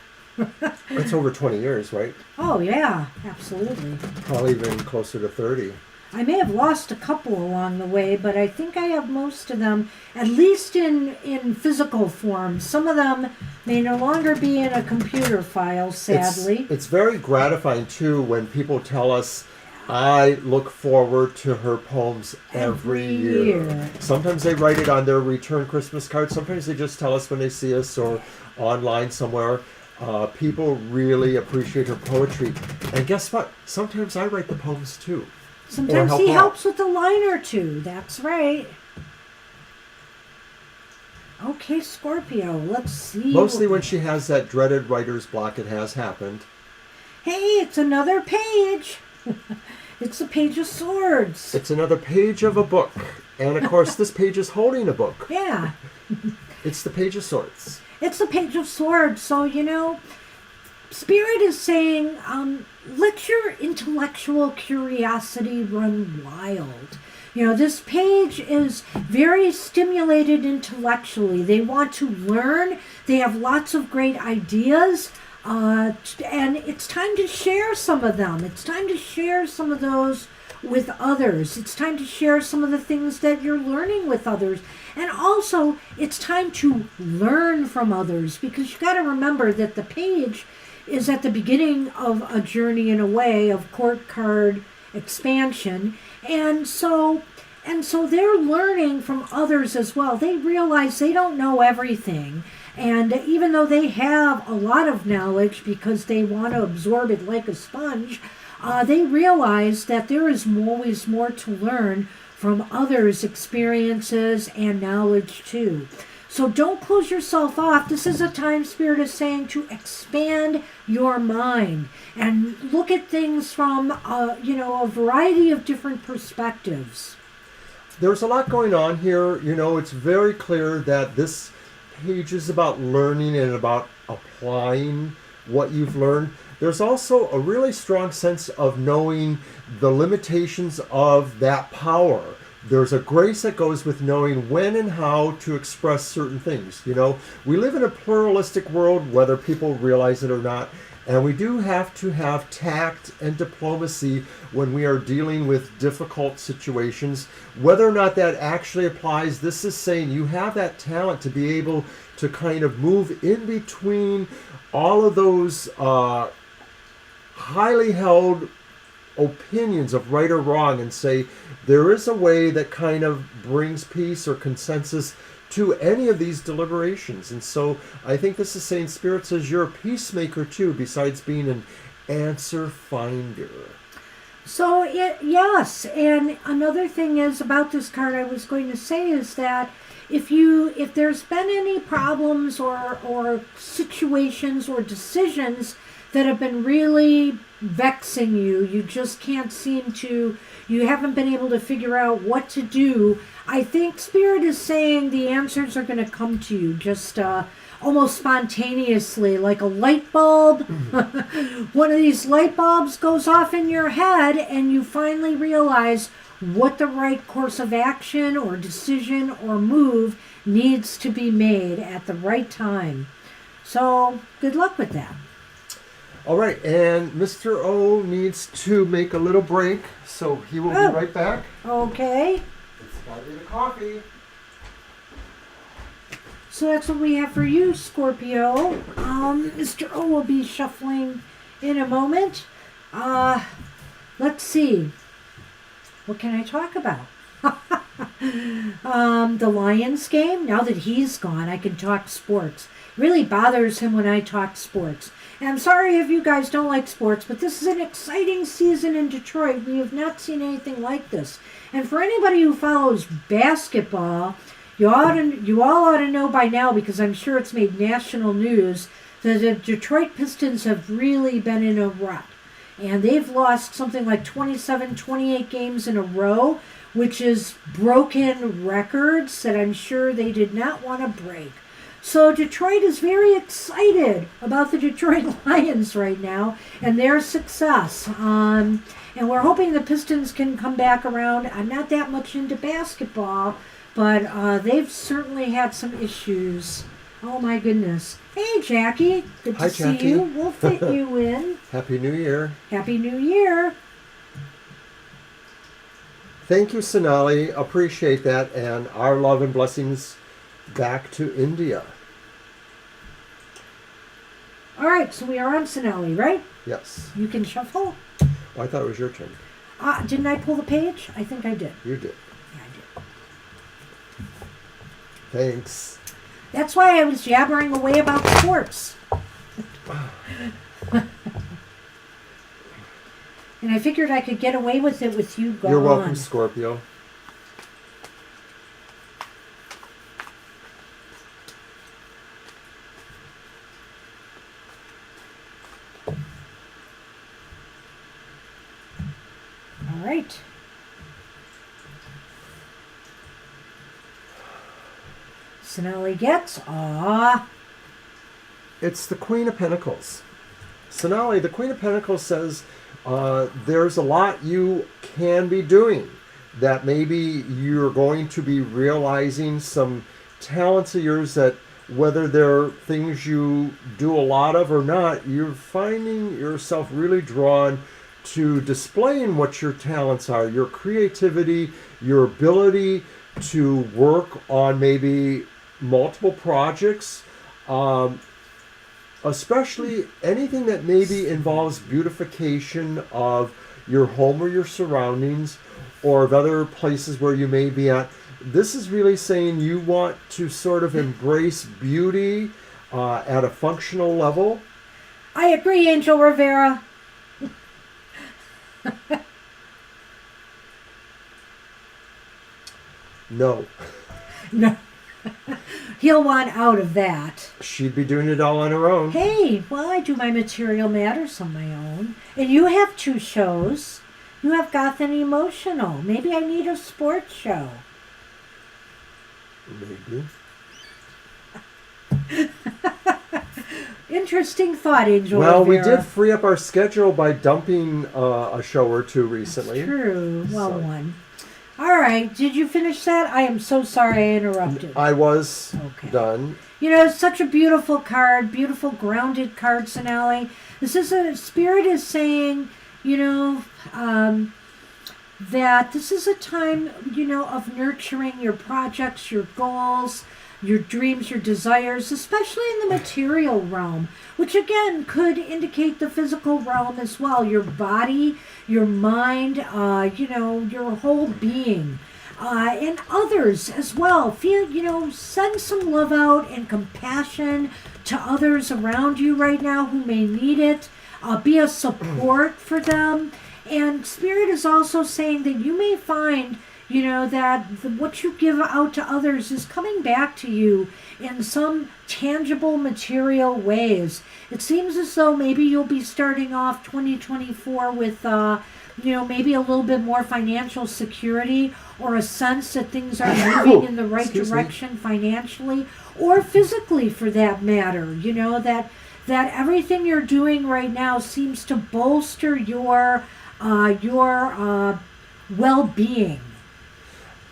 Speaker 1: It's over 20 years, right?
Speaker 2: Oh, yeah, absolutely.
Speaker 1: Probably even closer to 30.
Speaker 2: I may have lost a couple along the way, but I think I have most of them, at least in physical form. Some of them may no longer be in a computer file, sadly.
Speaker 1: It's very gratifying, too, when people tell us, I look forward to her poems every year. Sometimes they write it on their return Christmas card. Sometimes they just tell us when they see us or online somewhere. People really appreciate her poetry. And guess what? Sometimes I write the poems too.
Speaker 2: Sometimes he helps with a line or two. That's right. Okay, Scorpio, let's see.
Speaker 1: Mostly when she has that dreaded writer's block, it has happened.
Speaker 2: Hey, it's another page. It's a page of swords.
Speaker 1: It's another page of a book. And of course, this page is holding a book.
Speaker 2: Yeah.
Speaker 1: It's the Page of Swords.
Speaker 2: It's the Page of Swords. So, Spirit is saying, let your intellectual curiosity run wild. This page is very stimulated intellectually. They want to learn. They have lots of great ideas. And it's time to share some of them. It's time to share some of those with others. It's time to share some of the things that you're learning with others. And also, it's time to learn from others, because you got to remember that the page is at the beginning of a journey, in a way, of court card expansion. And so they're learning from others as well. They realize they don't know everything. And even though they have a lot of knowledge because they want to absorb it like a sponge, they realize that there is always more to learn from others' experiences and knowledge too. So don't close yourself off. This is a time, Spirit is saying, to expand your mind and look at things from a variety of different perspectives.
Speaker 1: There's a lot going on here. It's very clear that this page is about learning and about applying what you've learned. There's also a really strong sense of knowing the limitations of that power. There's a grace that goes with knowing when and how to express certain things. We live in a pluralistic world, whether people realize it or not, and we do have to have tact and diplomacy when we are dealing with difficult situations. Whether or not that actually applies, this is saying you have that talent to be able to kind of move in between all of those highly held opinions of right or wrong and say there is a way that kind of brings peace or consensus to any of these deliberations. And so I think this is saying Spirit says you're a peacemaker too, besides being an answer finder.
Speaker 2: So yes, and another thing is about this card I was going to say is that if there's been any problems or situations or decisions that have been really vexing you, you just can't seem to, you haven't been able to figure out what to do, I think Spirit is saying the answers are going to come to you. Just almost spontaneously, like a light bulb. One of these light bulbs goes off in your head, and you finally realize what the right course of action or decision or move needs to be made at the right time. So, good luck with that.
Speaker 1: All right, and Mr. O needs to make a little break, so he will be right back.
Speaker 2: Okay.
Speaker 1: It's got to be the coffee.
Speaker 2: So that's what we have for you, Scorpio. Mr. O will be shuffling in a moment. Let's see. What can I talk about? The Lions game. Now that he's gone, I can talk sports. It really bothers him when I talk sports. And I'm sorry if you guys don't like sports, but this is an exciting season in Detroit. We have not seen anything like this. And for anybody who follows basketball, you all ought to know by now, because I'm sure it's made national news, that the Detroit Pistons have really been in a rut. And they've lost something like 27, 28 games in a row, which is broken records that I'm sure they did not want to break. So Detroit is very excited about the Detroit Lions right now and their success. And we're hoping the Pistons can come back around. I'm not that much into basketball, but they've certainly had some issues. Oh, my goodness. Hey, Jackie. Good to see you. We'll fit you in.
Speaker 1: Happy New Year.
Speaker 2: Happy New Year.
Speaker 1: Thank you, Sonali. Appreciate that. And our love and blessings back to India.
Speaker 2: All right, so we are on Sonali, right?
Speaker 1: Yes.
Speaker 2: You can shuffle.
Speaker 1: Oh, I thought it was your turn.
Speaker 2: Didn't I pull the page? I think I did.
Speaker 1: You did.
Speaker 2: Yeah, I did.
Speaker 1: Thanks.
Speaker 2: That's why I was jabbering away about sports. And I figured I could get away with it with you gone.
Speaker 1: You're welcome, Scorpio.
Speaker 2: All right. Sonali gets,
Speaker 1: It's the Queen of Pentacles. Sonali, the Queen of Pentacles says there's a lot you can be doing, that maybe you're going to be realizing some talents of yours that, whether they're things you do a lot of or not, you're finding yourself really drawn to displaying what your talents are, your creativity, your ability to work on maybe multiple projects, especially anything that maybe involves beautification of your home or your surroundings, or of other places where you may be at. This is really saying you want to sort of embrace beauty at a functional level.
Speaker 2: I agree, Angel Rivera.
Speaker 1: No.
Speaker 2: No. He'll want out of that.
Speaker 1: She'd be doing it all on her own.
Speaker 2: Hey, well, I do my Material Matters on my own. And you have 2 shows. You have Goth and Emotional. Maybe I need a sports show.
Speaker 1: Maybe.
Speaker 2: Interesting thought, Angel
Speaker 1: Well,
Speaker 2: Rivera.
Speaker 1: we did free up our schedule by dumping a show or 2 recently.
Speaker 2: That's true. Well, one. All right. Did you finish that? I am so sorry I interrupted.
Speaker 1: I was done.
Speaker 2: You know, it's such a beautiful card, beautiful grounded card, Sonali. This is Spirit is saying, you know, that this is a time, you know, of nurturing your projects, your goals, your dreams, your desires, especially in the material realm, which again could indicate the physical realm as well, your body, your mind, you know, your whole being, and others as well. Feel, you know, send some love out and compassion to others around you right now who may need it. Be a support for them. And Spirit is also saying that you may find, you know, that what you give out to others is coming back to you in some tangible material ways. It seems as though maybe you'll be starting off 2024 with maybe a little bit more financial security, or a sense that things are moving in the right direction financially or physically, for that matter. That everything you're doing right now seems to bolster your well-being.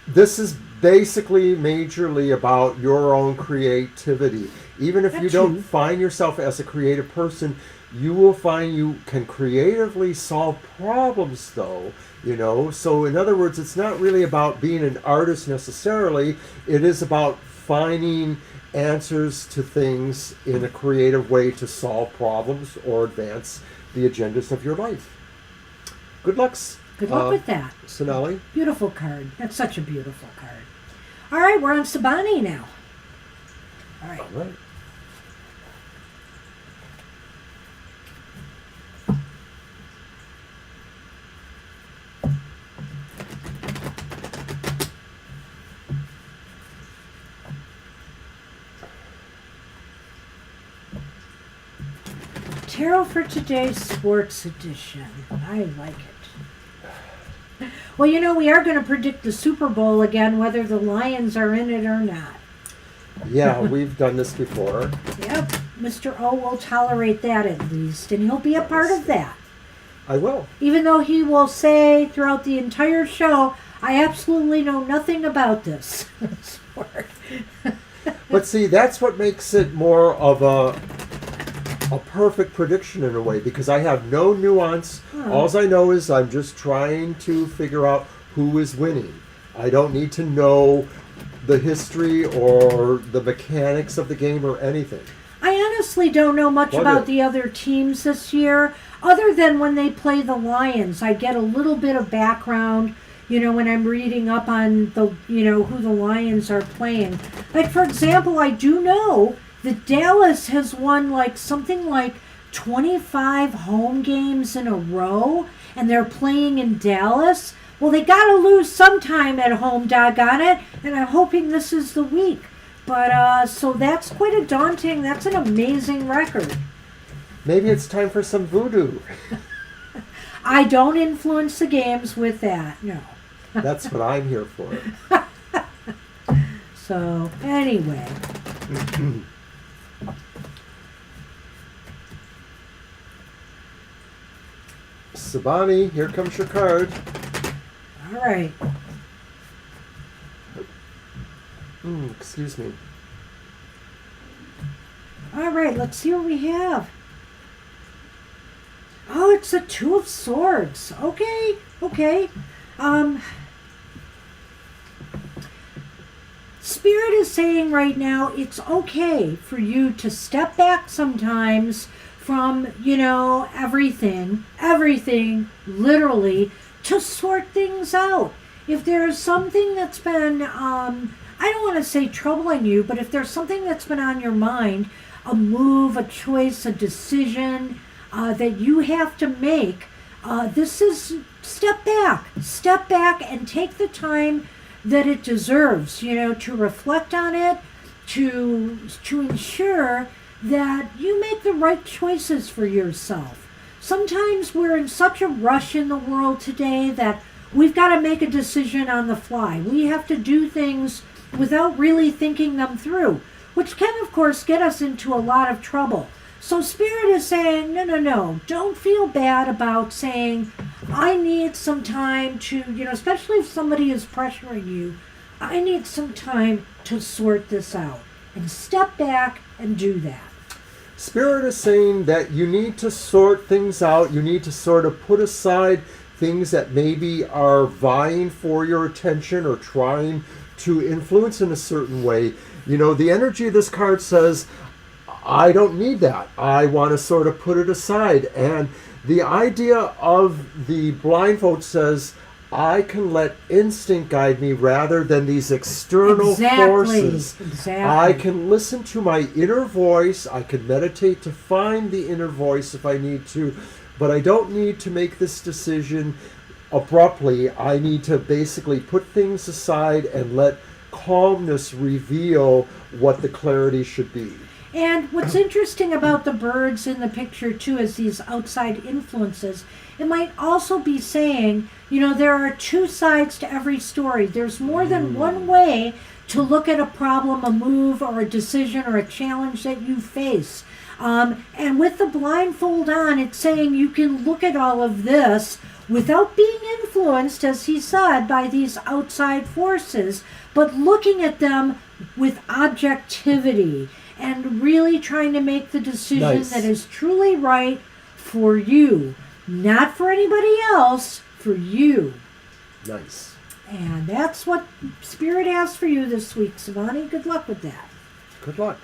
Speaker 1: This is basically majorly about your own creativity. Even if you don't find yourself as a creative person, you will find you can creatively solve problems, though. So in other words, it's not really about being an artist necessarily. It is about finding answers to things in a creative way to solve problems or advance the agendas of your life. Good luck.
Speaker 2: Good luck with that.
Speaker 1: Sonali.
Speaker 2: Beautiful card. That's such a beautiful card. All right, we're on Sabani now. All right.
Speaker 1: All right.
Speaker 2: Tarot for today's sports edition. I like it. Well, we are going to predict the Super Bowl again, whether the Lions are in it or not.
Speaker 1: Yeah, we've done this before.
Speaker 2: Yep. Mr. O will tolerate that at least, and he'll be a part of that.
Speaker 1: I will.
Speaker 2: Even though he will say throughout the entire show, I absolutely know nothing about this sport.
Speaker 1: But see, that's what makes it more of a perfect prediction in a way, because I have no nuance. All I know is I'm just trying to figure out who is winning. I don't need to know the history or the mechanics of the game or anything.
Speaker 2: I honestly don't know much about the other teams this year, other than when they play the Lions. I get a little bit of background, when I'm reading up on the, who the Lions are playing. Like, for example, I do know that Dallas has won something like 25 home games in a row, and they're playing in Dallas. Well, they got to lose sometime at home, doggone it, and I'm hoping this is the week. But, so that's that's an amazing record.
Speaker 1: Maybe it's time for some voodoo.
Speaker 2: I don't influence the games with that, no.
Speaker 1: That's what I'm here for.
Speaker 2: So, anyway.
Speaker 1: Sabani, here comes your card.
Speaker 2: All right.
Speaker 1: Excuse me.
Speaker 2: All right, let's see what we have. Oh, it's a Two of Swords. Okay. Spirit is saying right now it's okay for you to step back sometimes from, everything, literally, to sort things out. If there's something that's been, I don't want to say troubling you, but if there's something that's been on your mind, a move, a choice, a decision that you have to make, this is step back and take the time that it deserves, to reflect on it, to ensure that you make the right choices for yourself. Sometimes we're in such a rush in the world today that we've got to make a decision on the fly. We have to do things without really thinking them through, which can, of course, get us into a lot of trouble. So Spirit is saying, no, don't feel bad about saying, I need some time to, especially if somebody is pressuring you, I need some time to sort this out. And step back and do that.
Speaker 1: Spirit is saying that you need to sort things out. You need to sort of put aside things that maybe are vying for your attention or trying to influence in a certain way. The energy of this card says, I don't need that. I want to sort of put it aside. And the idea of the blindfold says, I can let instinct guide me rather than these external forces.
Speaker 2: Exactly.
Speaker 1: I can listen to my inner voice. I can meditate to find the inner voice if I need to. But I don't need to make this decision abruptly. I need to basically put things aside and let calmness reveal what the clarity should be.
Speaker 2: And what's interesting about the birds in the picture too is these outside influences. It might also be saying, there are two sides to every story. There's more than one way to look at a problem, a move, or a decision, or a challenge that you face. And with the blindfold on, it's saying you can look at all of this without being influenced, as he said, by these outside forces, but looking at them with objectivity and really trying to make the decision that is truly right for you. Not for anybody else, for you.
Speaker 1: Nice.
Speaker 2: And that's what Spirit has for you this week, Savani. Good luck with that.
Speaker 1: Good luck.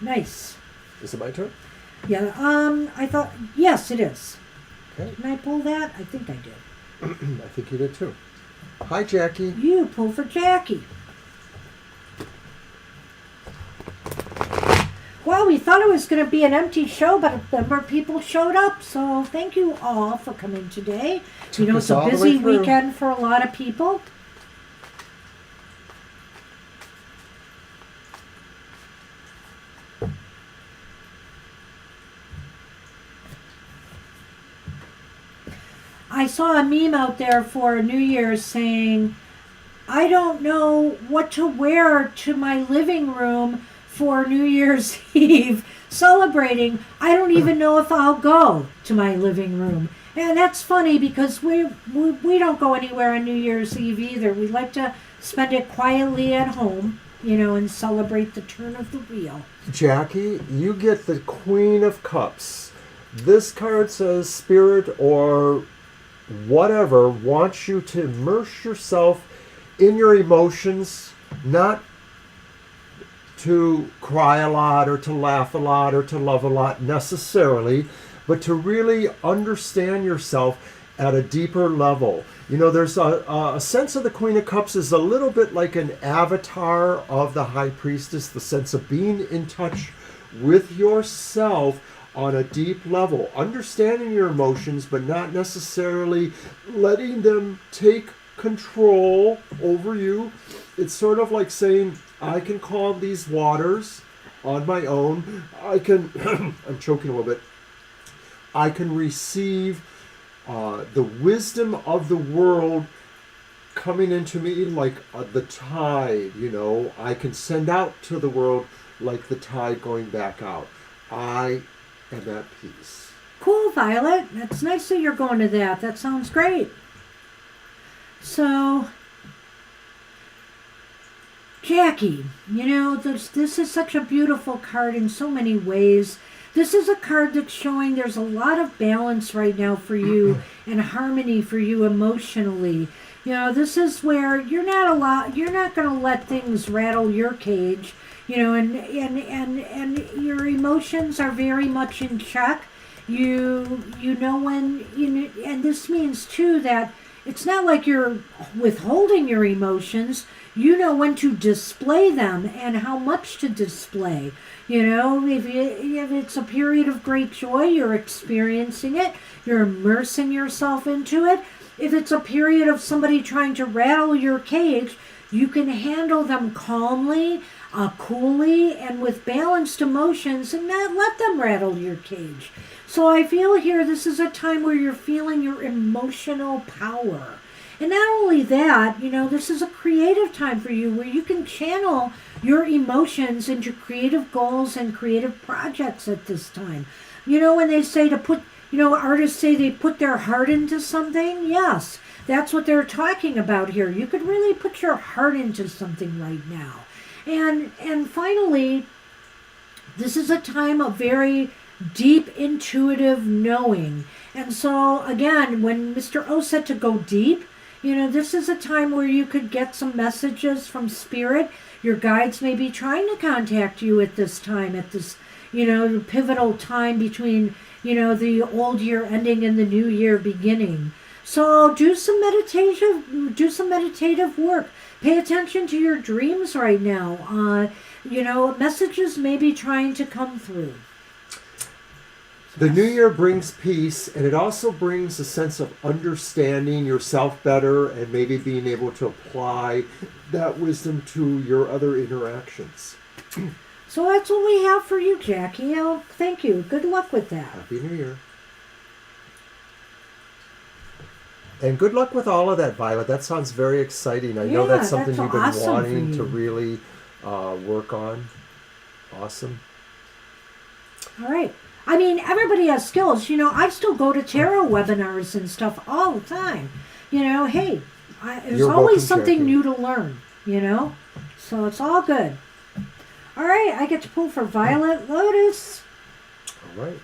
Speaker 2: Nice.
Speaker 1: Is it my turn?
Speaker 2: Yeah, I thought, yes, it is.
Speaker 1: Okay.
Speaker 2: Didn't I pull that? I think I did.
Speaker 1: I think you did too. Hi, Jackie.
Speaker 2: You pull for Jackie. Well, we thought it was going to be an empty show, but a number of people showed up, so thank you all for coming today. It's a busy weekend for a lot of people. I saw a meme out there for New Year's saying, I don't know what to wear to my living room for New Year's Eve celebrating. I don't even know if I'll go to my living room. And that's funny because we don't go anywhere on New Year's Eve either. We like to spend it quietly at home, and celebrate the turn of the wheel.
Speaker 1: Jackie, you get the Queen of Cups. This card says Spirit or whatever wants you to immerse yourself in your emotions, not to cry a lot or to laugh a lot or to love a lot necessarily, but to really understand yourself at a deeper level. There's a sense of the Queen of Cups is a little bit like an avatar of the High Priestess, the sense of being in touch with yourself on a deep level, understanding your emotions, but not necessarily letting them take control over you. It's sort of like saying, I can calm these waters on my own. I can, I'm choking a little bit. I can receive the wisdom of the world coming into me like the tide, I can send out to the world like the tide going back out. I am at peace.
Speaker 2: Cool, Violet. That's nice that you're going to that. That sounds great. So, Jackie, this is such a beautiful card in so many ways. This is a card that's showing there's a lot of balance right now for you and harmony for you emotionally. This is where you're not going to let things rattle your cage, and your emotions are very much in check. And this means too that it's not like you're withholding your emotions. You know when to display them and how much to display. If it's a period of great joy, you're experiencing it. You're immersing yourself into it. If it's a period of somebody trying to rattle your cage, you can handle them calmly, coolly, and with balanced emotions and not let them rattle your cage. So I feel here this is a time where you're feeling your emotional power. And not only that, this is a creative time for you where you can channel your emotions into creative goals and creative projects at this time. When they say to put, artists say they put their heart into something, yes, that's what they're talking about here. You could really put your heart into something right now. And finally, this is a time of very deep intuitive knowing. And so again, when Mr. O said to go deep, this is a time where you could get some messages from Spirit. Your guides may be trying to contact you at this time, at this, pivotal time between, the old year ending and the new year beginning. So do some meditative work. Pay attention to your dreams right now. Messages may be trying to come through.
Speaker 1: The new year brings peace, and it also brings a sense of understanding yourself better and maybe being able to apply that wisdom to your other interactions.
Speaker 2: So that's what we have for you, Jackie. Oh, thank you. Good luck with that.
Speaker 1: Happy New Year. And good luck with all of that, Violet. That sounds very exciting. I know that's something you've been wanting to really work on. Awesome.
Speaker 2: All right. I mean, everybody has skills. I still go to tarot webinars and stuff all the time. Hey, there's always something new to learn, So it's all good. All right, I get to pull for Violet Lotus.
Speaker 1: All right.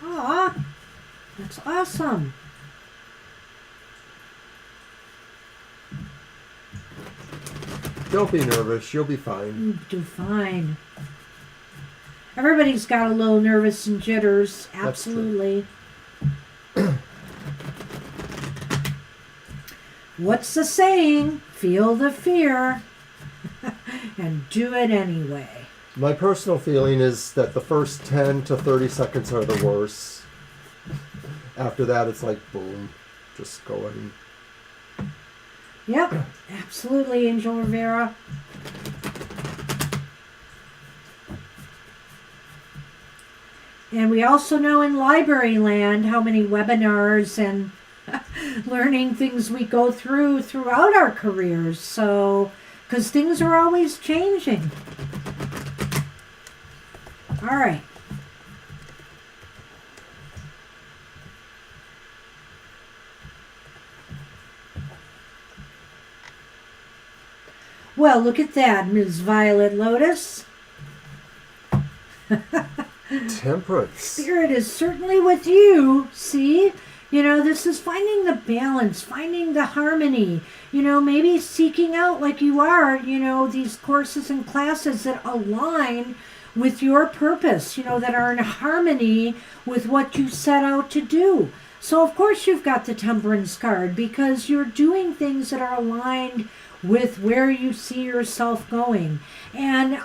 Speaker 2: Aw, that's awesome.
Speaker 1: Don't be nervous. You'll be fine.
Speaker 2: You'll do fine. Everybody's got a little nervous and jitters. Absolutely. What's the saying? Feel the fear and do it anyway.
Speaker 1: My personal feeling is that the first 10 to 30 seconds are the worst. After that, it's like, boom, just go ahead.
Speaker 2: Yep, absolutely, Angel Rivera. And we also know in library land how many webinars and learning things we go throughout our careers. So, because things are always changing. All right. Well, look at that, Ms. Violet Lotus.
Speaker 1: Temperance.
Speaker 2: Spirit is certainly with you, see? This is finding the balance, finding the harmony, maybe seeking out, like you are, these courses and classes that align with your purpose, that are in harmony with what you set out to do. So, of course, you've got the Temperance card because you're doing things that are aligned with where you see yourself going. And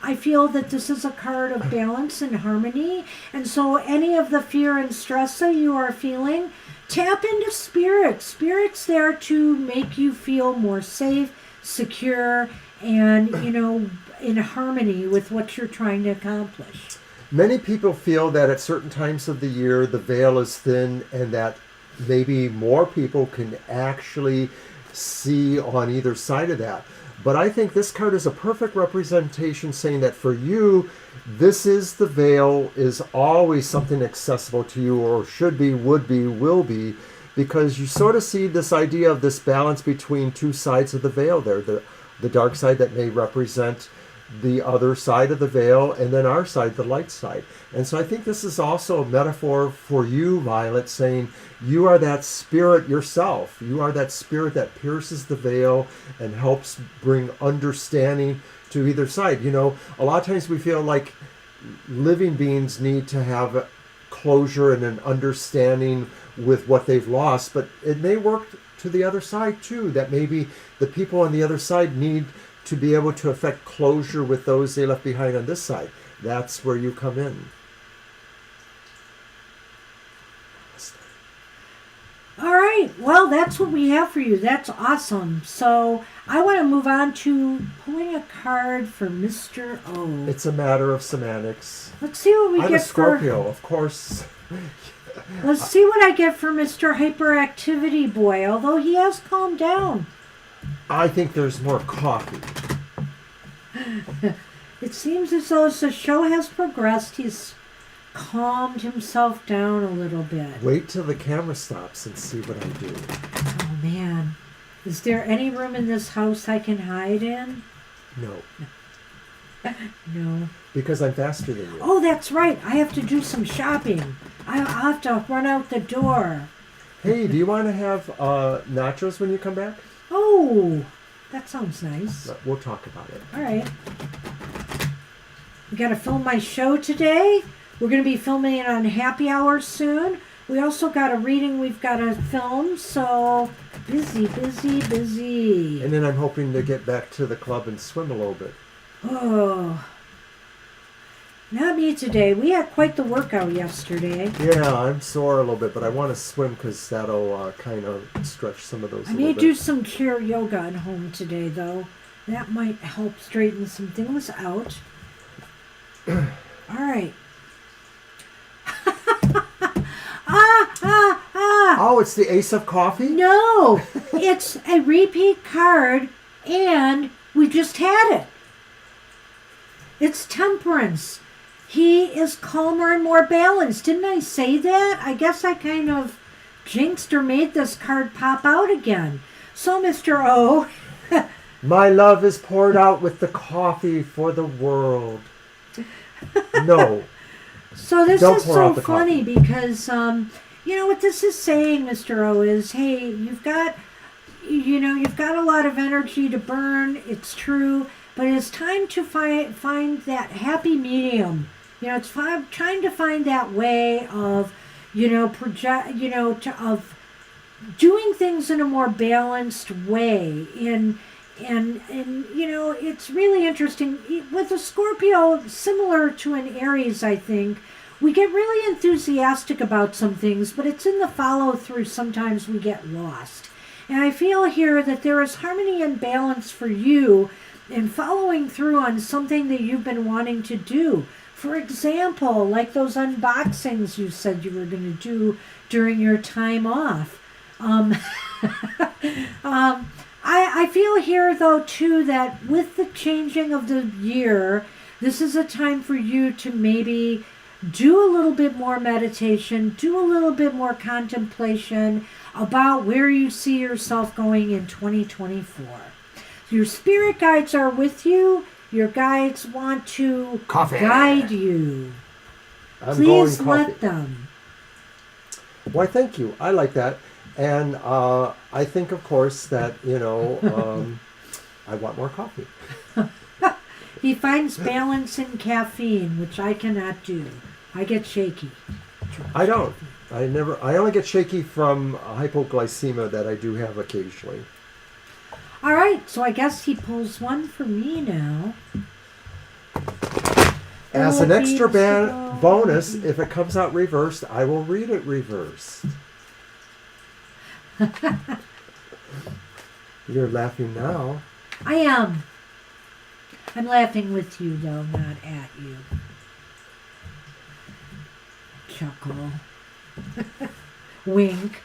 Speaker 2: I feel that this is a card of balance and harmony. And so any of the fear and stress that you are feeling, tap into Spirit. Spirit's there to make you feel more safe, secure, and, in harmony with what you're trying to accomplish.
Speaker 1: Many people feel that at certain times of the year, the veil is thin and that maybe more people can actually see on either side of that. But I think this card is a perfect representation saying that for you, this is the veil is always something accessible to you, or should be, would be, will be, because you sort of see this idea of this balance between two sides of the veil there. The dark side that may represent the other side of the veil, and then our side, the light side. And so I think this is also a metaphor for you, Violet, saying you are that spirit yourself. You are that spirit that pierces the veil and helps bring understanding to either side. A lot of times we feel like living beings need to have closure and an understanding with what they've lost, but it may work to the other side too, that maybe the people on the other side need to be able to effect closure with those they left behind on this side. That's where you come in.
Speaker 2: All right. Well, that's what we have for you. That's awesome. So I want to move on to pulling a card for Mr. O.
Speaker 1: It's a matter of semantics.
Speaker 2: Let's see what we get for...
Speaker 1: I'm a Scorpio, of course.
Speaker 2: Let's see what I get for Mr. Hyperactivity Boy, although he has calmed down.
Speaker 1: I think there's more coffee.
Speaker 2: It seems as though as the show has progressed, he's calmed himself down a little bit.
Speaker 1: Wait till the camera stops and see what I do.
Speaker 2: Oh, man. Is there any room in this house I can hide in?
Speaker 1: No.
Speaker 2: No.
Speaker 1: Because I'm faster than you.
Speaker 2: Oh, that's right. I have to do some shopping. I'll have to run out the door.
Speaker 1: Hey, do you want to have nachos when you come back?
Speaker 2: Oh, that sounds nice.
Speaker 1: We'll talk about it.
Speaker 2: All right. We got to film my show today. We're going to be filming it on Happy Hour soon. We also got a reading we've got to film, so busy, busy, busy.
Speaker 1: And then I'm hoping to get back to the club and swim a little bit.
Speaker 2: Oh. Not me today. We had quite the workout yesterday.
Speaker 1: Yeah, I'm sore a little bit, but I want to swim because that'll kind of stretch some of those.
Speaker 2: I may do some chair yoga at home today, though. That might help straighten some things out. All right.
Speaker 1: Oh, it's the Ace of Coffee?
Speaker 2: No, it's a repeat card, and we just had it. It's Temperance. He is calmer and more balanced. Didn't I say that? I guess I kind of jinxed or made this card pop out again. So, Mr. O.
Speaker 1: My love is poured out with the coffee for the world. No.
Speaker 2: So this is so funny because, you know, what this is saying, Mr. O, is, hey, you've got a lot of energy to burn. It's true. But it's time to find that happy medium. You know, it's trying to find that way of, of doing things in a more balanced way. And it's really interesting. With a Scorpio, similar to an Aries, I think, we get really enthusiastic about some things, but it's in the follow-through sometimes we get lost. And I feel here that there is harmony and balance for you in following through on something that you've been wanting to do. For example, like those unboxings you said you were going to do during your time off. I feel here, though, too, that with the changing of the year, this is a time for you to maybe do a little bit more meditation, do a little bit more contemplation about where you see yourself going in 2024. Your spirit guides are with you. Your guides want to guide you. Please let them.
Speaker 1: Why, thank you. I like that. And I think, of course, that, I want more coffee.
Speaker 2: He finds balance in caffeine, which I cannot do. I get shaky.
Speaker 1: I don't. I only get shaky from hypoglycemia that I do have occasionally.
Speaker 2: All right, so I guess he pulls one for me now.
Speaker 1: As an extra bonus, if it comes out reversed, I will read it reversed. You're laughing now.
Speaker 2: I am. I'm laughing with you, though, not at you. Chuckle. Wink.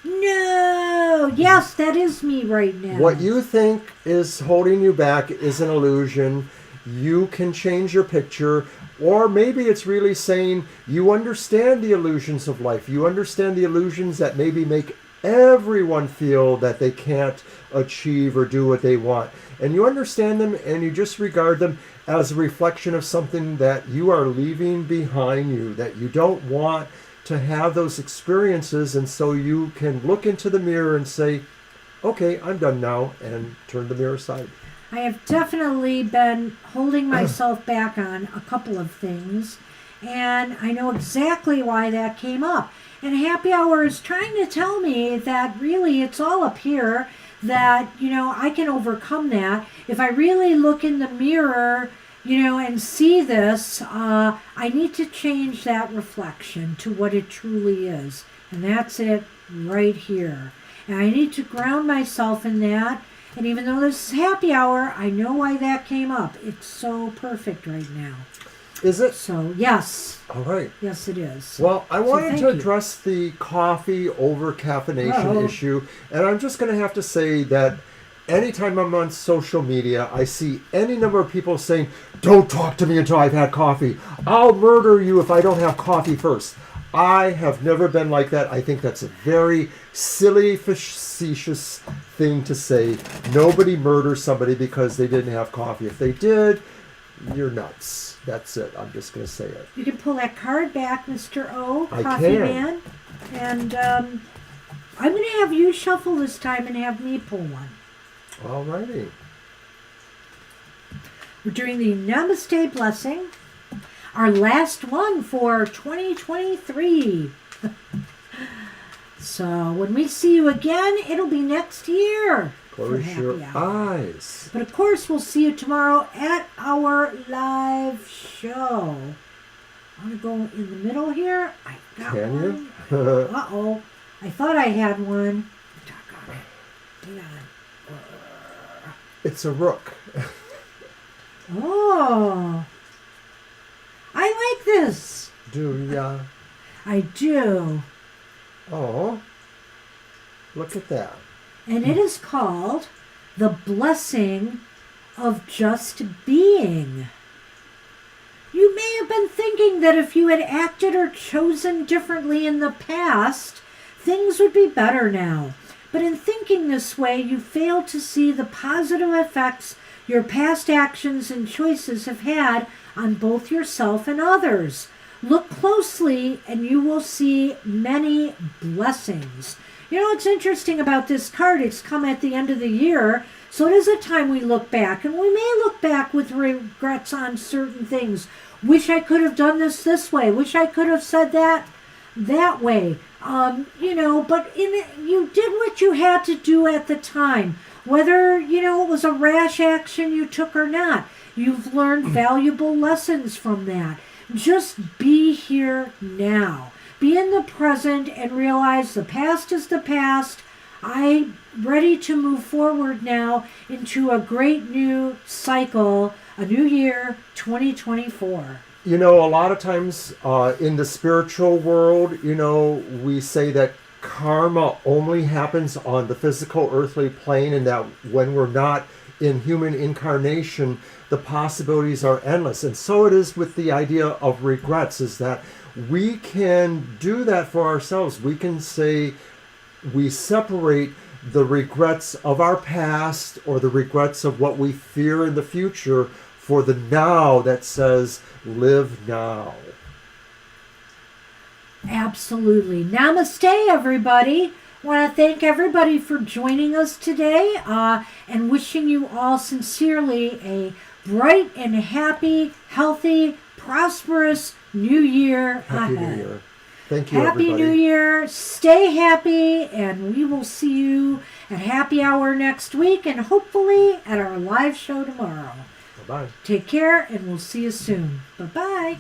Speaker 2: No! Yes, that is me right now.
Speaker 1: What you think is holding you back is an illusion. You can change your picture, or maybe it's really saying you understand the illusions of life. You understand the illusions that maybe make everyone feel that they can't achieve or do what they want. And you understand them and you just regard them as a reflection of something that you are leaving behind you, that you don't want to have those experiences, and so you can look into the mirror and say, okay, I'm done now, and turn the mirror aside.
Speaker 2: I have definitely been holding myself back on a couple of things, and I know exactly why that came up. And Happy Hour is trying to tell me that really it's all up here, that, I can overcome that. If I really look in the mirror, and see this, I need to change that reflection to what it truly is. And that's it right here. And I need to ground myself in that. And even though this is Happy Hour, I know why that came up. It's so perfect right now.
Speaker 1: Is it?
Speaker 2: So, yes.
Speaker 1: All right.
Speaker 2: Yes, it is.
Speaker 1: Well, I wanted to address the coffee over caffeination issue. And I'm just going to have to say that anytime I'm on social media, I see any number of people saying, don't talk to me until I've had coffee. I'll murder you if I don't have coffee first. I have never been like that. I think that's a very silly, facetious thing to say. Nobody murders somebody because they didn't have coffee. If they did, you're nuts. That's it. I'm just going to say it.
Speaker 2: You can pull that card back, Mr. O,
Speaker 1: I
Speaker 2: Coffee
Speaker 1: can.
Speaker 2: Man. And I'm going to have you shuffle this time and have me pull one.
Speaker 1: All righty.
Speaker 2: We're doing the Namaste Blessing, our last one for 2023. So when we see you again, it'll be next year.
Speaker 1: Close your eyes.
Speaker 2: But of course, we'll see you tomorrow at our live show. I want to go in the middle here. I got
Speaker 1: Can
Speaker 2: one.
Speaker 1: you?
Speaker 2: Uh-oh. I thought I had one. Talk on it. Hang on.
Speaker 1: It's a rook.
Speaker 2: Oh. I like this.
Speaker 1: Do ya?
Speaker 2: I do.
Speaker 1: Oh. Look at that.
Speaker 2: And it is called The Blessing of Just Being. You may have been thinking that if you had acted or chosen differently in the past, things would be better now. But in thinking this way, you fail to see the positive effects your past actions and choices have had on both yourself and others. Look closely and you will see many blessings. You know what's interesting about this card? It's come at the end of the year, so it is a time we look back, and we may look back with regrets on certain things. Wish I could have done this way. Wish I could have said that way. But you did what you had to do at the time. Whether, it was a rash action you took or not. You've learned valuable lessons from that. Just be here now. Be in the present and realize the past is the past. I'm ready to move forward now into a great new cycle, a new year, 2024.
Speaker 1: A lot of times in the spiritual world, we say that karma only happens on the physical earthly plane, and that when we're not in human incarnation, the possibilities are endless. And so it is with the idea of regrets, is that we can do that for ourselves. We can say we separate the regrets of our past or the regrets of what we fear in the future for the now that says, live now.
Speaker 2: Absolutely. Namaste, everybody. I want to thank everybody for joining us today and wishing you all sincerely a bright and happy, healthy, prosperous New Year
Speaker 1: Happy
Speaker 2: ahead.
Speaker 1: New Year. Thank you,
Speaker 2: Happy
Speaker 1: everybody.
Speaker 2: New Year. Stay happy, and we will see you at Happy Hour next week and hopefully at our live show tomorrow.
Speaker 1: Bye-bye.
Speaker 2: Take care, and we'll see you soon. Bye-bye.